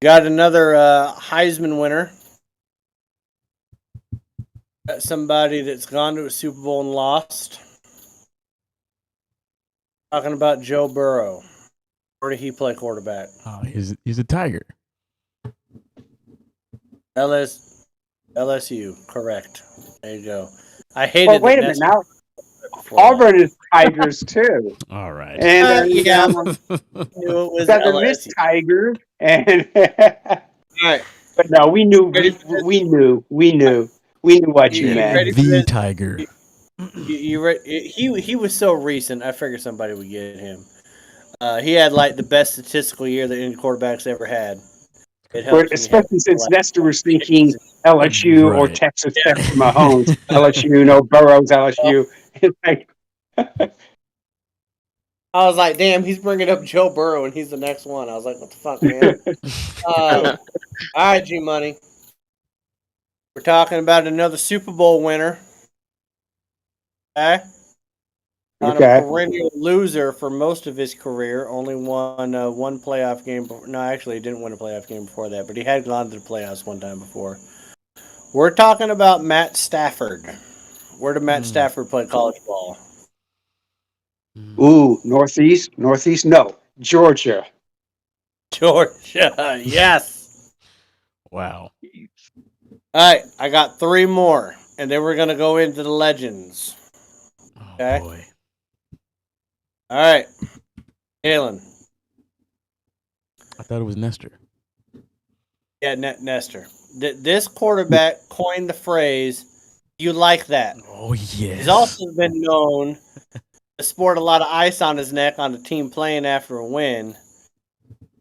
Got another Heisman winner. Got somebody that's gone to a Super Bowl and lost. Talking about Joe Burrow. Where did he play quarterback? Oh, he's a Tiger. LSU, correct. There you go. I hated. Well, wait a minute now. Auburn is Tigers too, All right. and yeah. knew Knew it was Southern Miss LSU. Tigers, and All right. but no, we knew what you You meant. ready for The this? Tiger. He was so recent. I figured somebody would get him. He had like the best statistical year that any quarterback's ever had. It helps But when you have especially since like- Nestor was thinking LSU or Right. Texas Tech for Mahomes. LSU, no Burrows, LSU. It's like, I was like, damn, he's bringing up Joe Burrow and he's the next one. I was like, what the fuck, man? All right, G Money. We're talking about another Super Bowl winner. Okay. On Okay. a perennial loser for most of his career, only won one playoff game. No, actually, he didn't win a playoff game before that, but he had gone to the playoffs one time before. We're talking about Matt Stafford. Where did Matt Stafford play college ball? ooh, Northeast, no, Georgia. Georgia. Yes. Wow. All right, I got 3 more, and then we're gonna go into the legends. Oh Okay. boy. All right, Alan. I thought it was Nestor. Yeah, Nestor. This quarterback coined the phrase, "You like that." Oh yes. He's also been known to sport a lot of ice on his neck on the team playing after a win.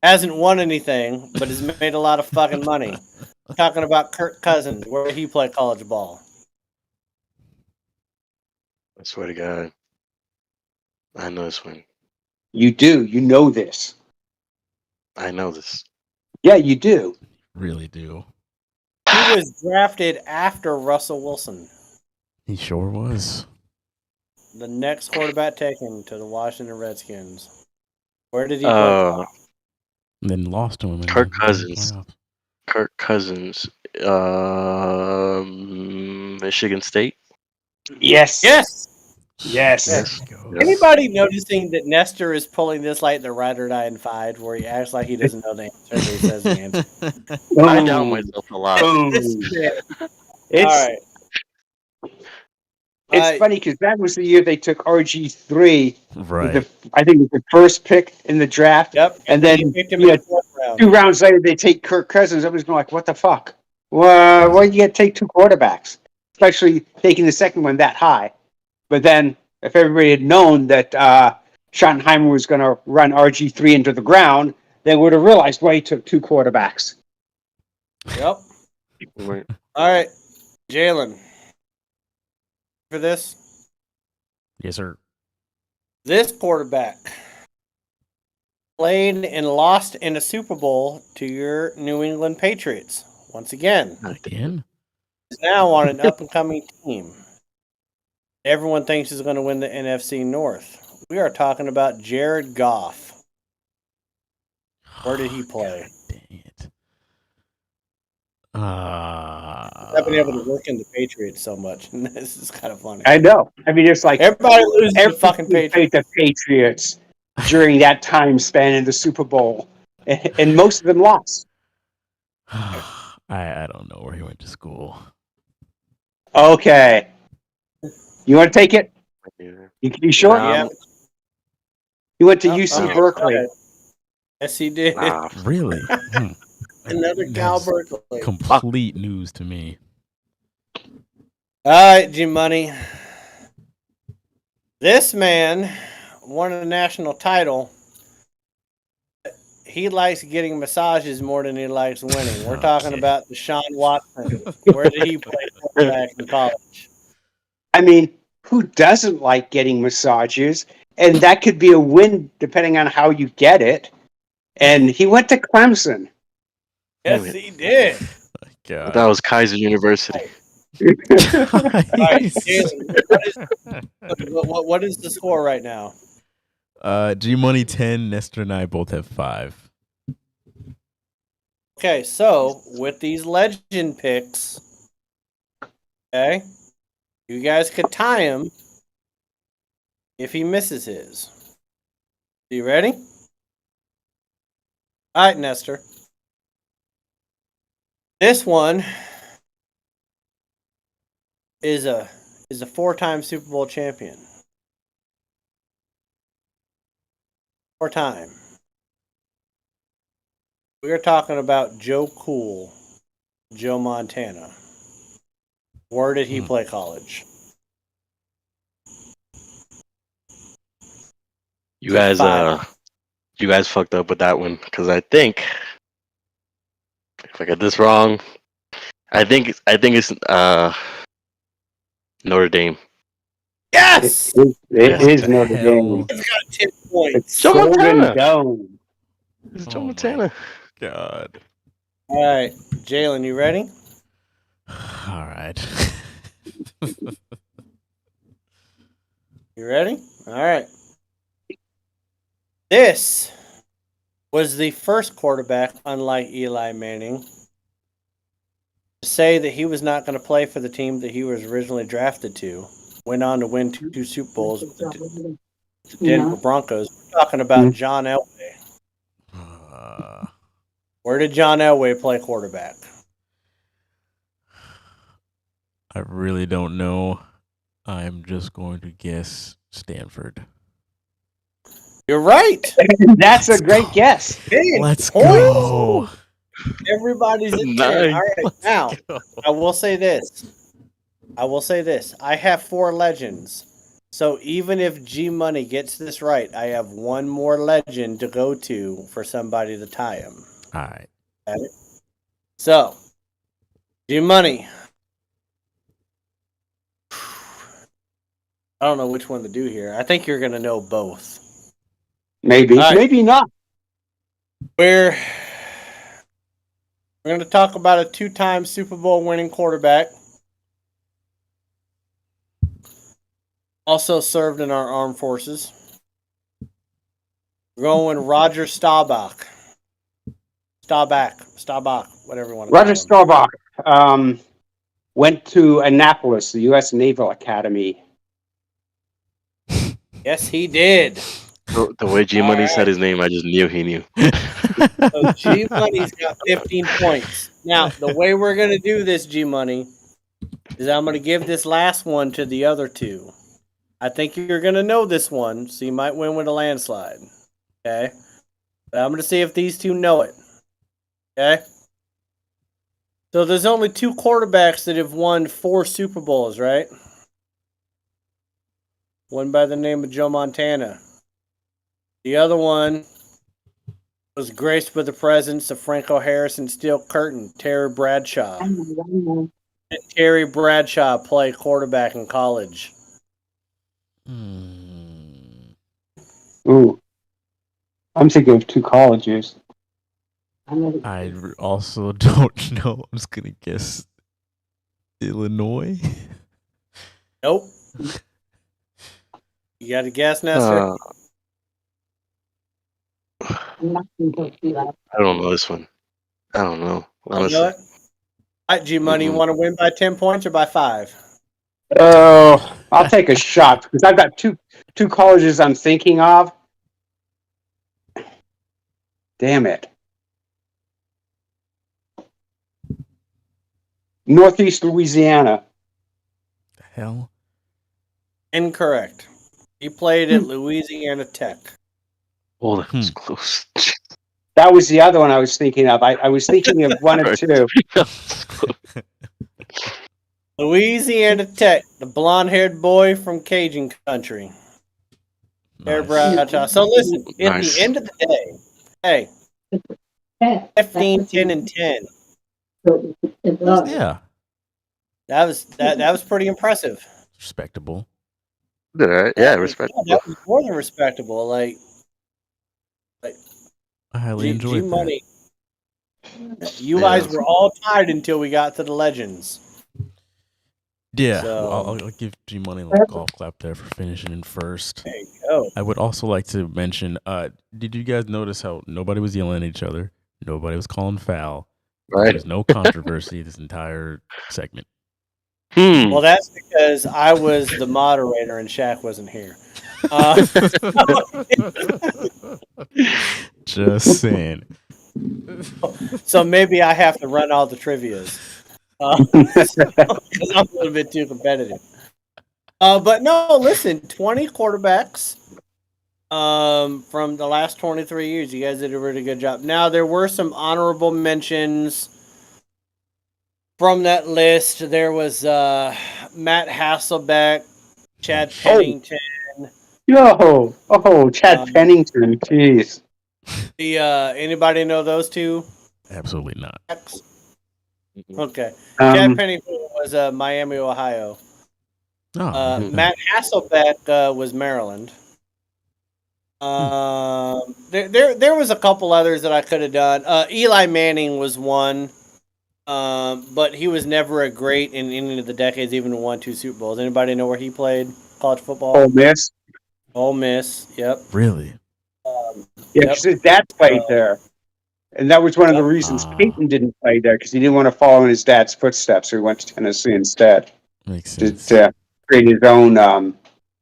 Hasn't won anything, but has made a lot of fucking money. Talking about Kirk Cousins. Where did he play college ball? I swear to God. I know this one. You do. You know this. I know this. Yeah, you do. Really do. He was drafted after Russell Wilson, He sure was. the next quarterback taken to the Washington Redskins. Where did he play? And then lost to him. in Kirk the Cousins. playoffs. Kirk Cousins. Michigan State. Yes. Yes. Yes. There we go. Anybody noticing that Nestor is pulling this like the Ride or Die in 5, where he acts like he doesn't know the answer, but he says the answer? I doubt myself a lot. Boom. It's All right. it's funny because that was the year they took RG3. Right. I think it was the first pick in the draft. Yep. And then he picked him yeah, in the 4th round. 2 rounds later, they take Kirk Cousins. Everybody's going like, what the fuck? Well, why do you get to take 2 quarterbacks? Especially taking the second one that high. But then, if everybody had known that Schottenheimer was going to run RG3 into the ground, they would have realized why he took 2 quarterbacks. Yep. Right. All right, Jalen. For this, Yes, sir. this quarterback played and lost in a Super Bowl to your New England Patriots. Once again, Again? is now on an up and coming team. Everyone thinks he's going to win the NFC North. We are talking about Jared Goff. Where did he play? Dang it. I've been able to work in the Patriots so much. This is kind of funny. I know. I mean, it's like Everybody loses the every fucking team Patriots. played the Patriots during that time span in the Super Bowl, and most of them lost. I don't know where he went to school. Okay. You want to take it? You sure? Yeah. He went to Oh, UC okay. Berkeley. Yes, he did. Really? Another Cal That's Berkeley. complete news to me. All right, G Money. This man won a national title. He likes getting massages more than he likes winning. We're talking about Deshaun Watson. Where did he play quarterback in college? I mean, who doesn't like getting massages? And that could be a win depending on how you get it. And he went to Clemson. Yes, he did. My God. That was Kaiser University. All right, Jalen, what is the score right now? G Money 10, Nestor and I both have 5. Okay, so with these legend picks, okay, you guys could tie him if he misses his. You ready? All right, Nestor. This one is a 4-time Super Bowl champion. 4-time. We are talking about Joe Cool, Joe Montana. Where did he play college? You guys, you guys fucked up with that one because I think if I get this wrong, I think it's Notre Dame. Yes! It is Notre hell? Dame. It's got 10 points. It's Joe Golden Montana. Dome. It's Joe Oh my Montana. God. All right, Jalen, you ready? All right. You ready? All right. This was the first quarterback, unlike Eli Manning, to say that he was not going to play for the team that he was originally drafted to. Went on to win two Super Bowls with the Denver Broncos. We're talking about John Elway. Where did John Elway play quarterback? I really don't know. I'm just going to guess Stanford. You're right. That's a great guess. Let's go. Everybody's in there. Nice. All right, now I will say this. I have 4 legends. So even if G Money gets this right, I have one more legend to go to for somebody to tie him. All right. Got it? So, G Money. I don't know which one to do here. I think you're going to know both. Maybe. All right. Maybe not. We're going to talk about a 2-time Super Bowl winning quarterback. Also served in our armed forces. We're going Roger Staubach. Staubach, whatever you want to Roger call him. Staubach went to Annapolis, the U.S. Naval Academy. Yes, he did. The way G Money said his name, I just knew he knew. So G Money's got 15 points. Now, the way we're going to do this, G Money, is I'm going to give this last one to the other 2. I think you're going to know this one, so you might win with a landslide. Okay? But I'm going to see if these 2 know it. Okay. So there's only 2 quarterbacks that have won 4 Super Bowls, right? One by the name of Joe Montana. The other one was graced with the presence of Franco Harris and Steel Curtain, Terry Bradshaw. And Terry Bradshaw played quarterback in college. Ooh. I'm thinking of 2 colleges. I also don't know. I'm just gonna guess Illinois. Nope. You got to guess, Nestor? I don't know this one. I don't know. I'll Honestly. do it. All right, G Money, you want to win by 10 points or by 5? Oh, I'll take a shot because I've got two colleges I'm thinking of. Damn it. Northeast Louisiana. The hell? Incorrect. He played at Louisiana Tech. Oh, that was close. That was the other one I was thinking of. I was thinking of one or two. Louisiana Tech, the blonde-haired boy from Cajun country. Terry Bradshaw. So listen, at Nice. the end of the day, hey, 15, 10, and 10. Yeah, That was pretty impressive. respectable. All right. Yeah, respectable. That was more than respectable. Like I highly G enjoyed that. Money. You guys were all tied until we got to the legends. Yeah, So- well, I'll give G Money a little golf clap there for finishing in first. There you go. I would also like to mention, did you guys notice how nobody was yelling at each other? Nobody was calling foul. Right. There's no controversy this entire segment. Well, that's because I was the moderator and Shaq wasn't here. Just saying. So maybe I have to run all the trivias. Because I'm a little bit too competitive. But no, listen, 20 quarterbacks from the last 23 years. You guys did a really good job. Now, there were some honorable mentions from that list. There was Matt Hasselbeck, Chad Pennington. Chad Pennington. Jeez. Anybody know those two? Absolutely not. Okay. Chad Um, Pennington was Miami, Ohio. Oh, Matt Hasselbeck was Maryland. There was a couple others that I could have done. Eli Manning was one, but he was never a great in any of the decades, even won 2 Super Bowls. Anybody know where he played college football? Ole Miss. Ole Miss. Yep. really? Yeah, because his dad played there. And that was one of the reasons Ah. Peyton didn't play there, because he didn't want to follow in his dad's footsteps, so he went to Tennessee instead Makes to sense. create his own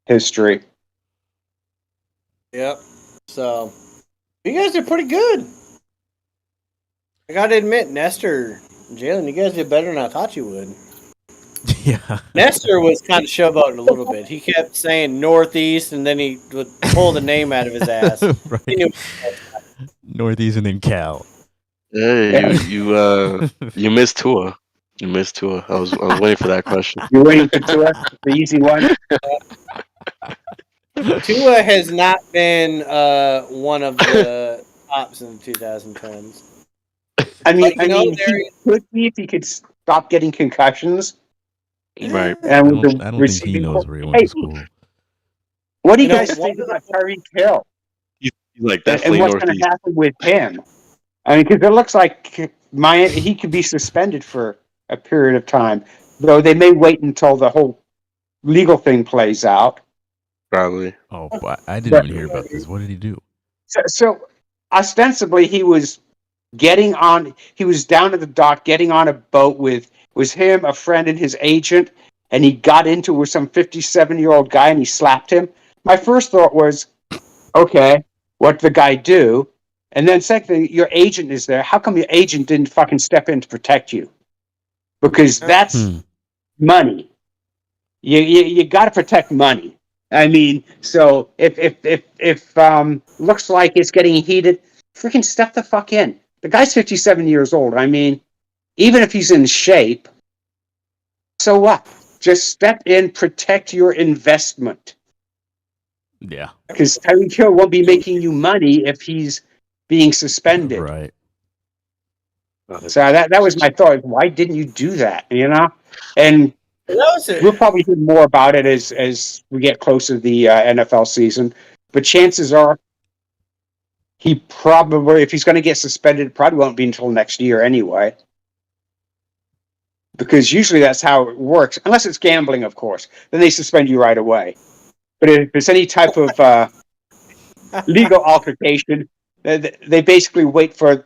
history. Yep. So you guys did pretty good. I gotta admit, Nestor, Jalen, you guys did better than I thought you would. Yeah. Nestor was kind of showboating a little bit. He kept saying Northeast, and then he would pull the name out of his ass. He Right. knew- Northeast and then Cal. Hey, you missed Tua. You missed Tua. I was waiting for that question. You're waiting for Tua, the easy one. Tua has not been one of the tops in the 2010s. I mean, But, you know, he could be if he could stop getting concussions. Right. And I with don't the think he receiving knows core- where he went to Hey, school. what do you You know, guys one think of the- about Tyreek Hill? He's like And definitely what's going Northeast. to happen with him? I mean, because it looks like he could be suspended for a period of time, though they may wait until the whole legal thing plays out. Probably. Oh, but I didn't even hear about this. What did he do? So ostensibly, he was down at the dock, getting on a boat was him, a friend, and his agent, and he got into it with some 57-year-old guy, and he slapped him. My first thought was, okay, what did the guy do? And then secondly, your agent is there. How come your agent didn't fucking step in to protect you? Because that's money. You got to protect money. I mean, so if looks like it's getting heated, freaking step the fuck in. the guy's 57 years old. I mean, even if he's in shape, so what? Just step in, protect your investment. Yeah. Because Tyreek Hill won't be making you money if he's being suspended. Right. So that was my thought. Why didn't you do that? You know, and That was it. we'll probably hear more about it as we get closer to the NFL season. But chances are, he probably, if he's going to get suspended, it probably won't be until next year anyway. Because usually that's how it works, unless it's gambling, of course. Then they suspend you right away. But if it's any type of legal altercation, they basically wait for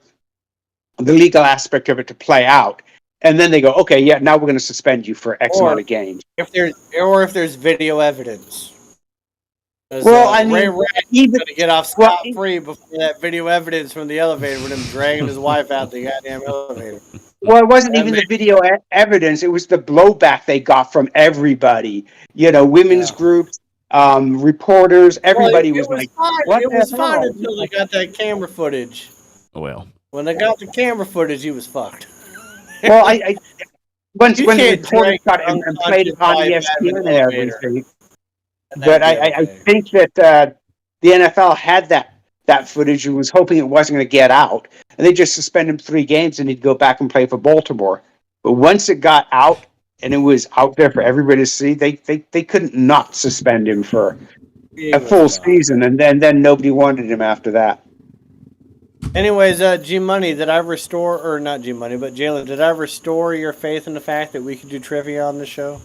the legal aspect of it to play out, and then they go, okay, yeah, now we're going to suspend you for X amount of games. If there's video evidence. Well, I mean, Ray Rice even going to get off scot-free before that video evidence from the elevator with him dragging his wife out the goddamn elevator. well, it wasn't even the video evidence; it was the blowback they got from everybody. You know, women's groups, reporters, everybody was like, fine. "What It the was hell?" fine until they got that camera footage. Well, When they got the camera footage, he was fucked. Well, when You the can't reporters drag got it and played it on unconscious ESPN and wife out of an everything. And But that'd be I okay. think that the NFL had that footage and was hoping it wasn't going to get out. And they just suspended him 3 games and he'd go back and play for Baltimore. But once it got out and it was out there for everybody to see, they couldn't not suspend him for a full season. And then nobody wanted him after that. Anyways, G Money, did I restore, or not G Money, but Jalen, did I restore your faith in the fact that we could do trivia on the show?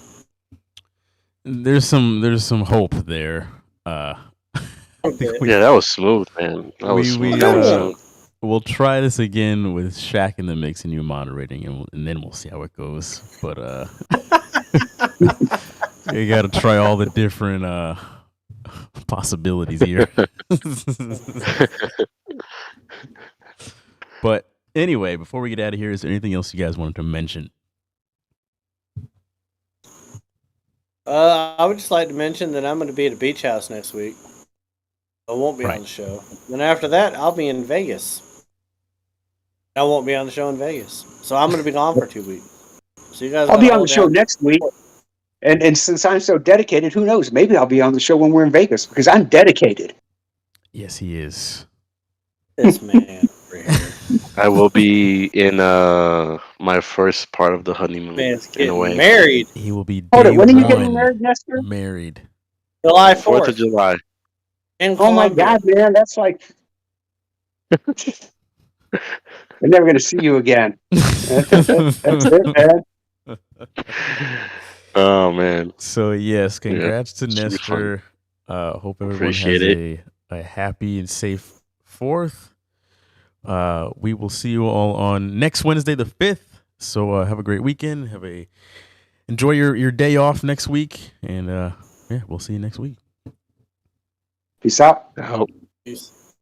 there's some hope there. I think Yeah, that was smooth, man. That was smooth. That was smooth. we'll try this again with Shaq in the mix and you moderating, and then we'll see how it goes. But you got to try all the different possibilities here. But anyway, before we get out of here, is there anything else you guys wanted to mention? I would just like to mention that I'm going to be at a beach house next week. I won't be on the show. Then after that, I'll be in Vegas. I won't be on the show in Vegas. So I'm going to be gone for 2 weeks. So you guys I'll gotta be on hold the show down. next week. And since I'm so dedicated, who knows? Maybe I'll be on the show when we're in Vegas because I'm dedicated. Yes, he is. This man over here. I will be in my first part of the honeymoon. Man's in a getting way. married He will be Hold day it. When are you one getting married, Nestor? married. July 4th 4th. of July. In Oh my Columbia. God, man. That's like. I'm never going to see you again. That's it, man. Oh man. So yes, congrats to should be Nestor. Hope everyone Appreciate has a happy and safe 4th. We will see you all on next Wednesday, the 5th. So have a great weekend. Enjoy your day off next week, and yeah, we'll see you next week. Peace out. I hope. Peace.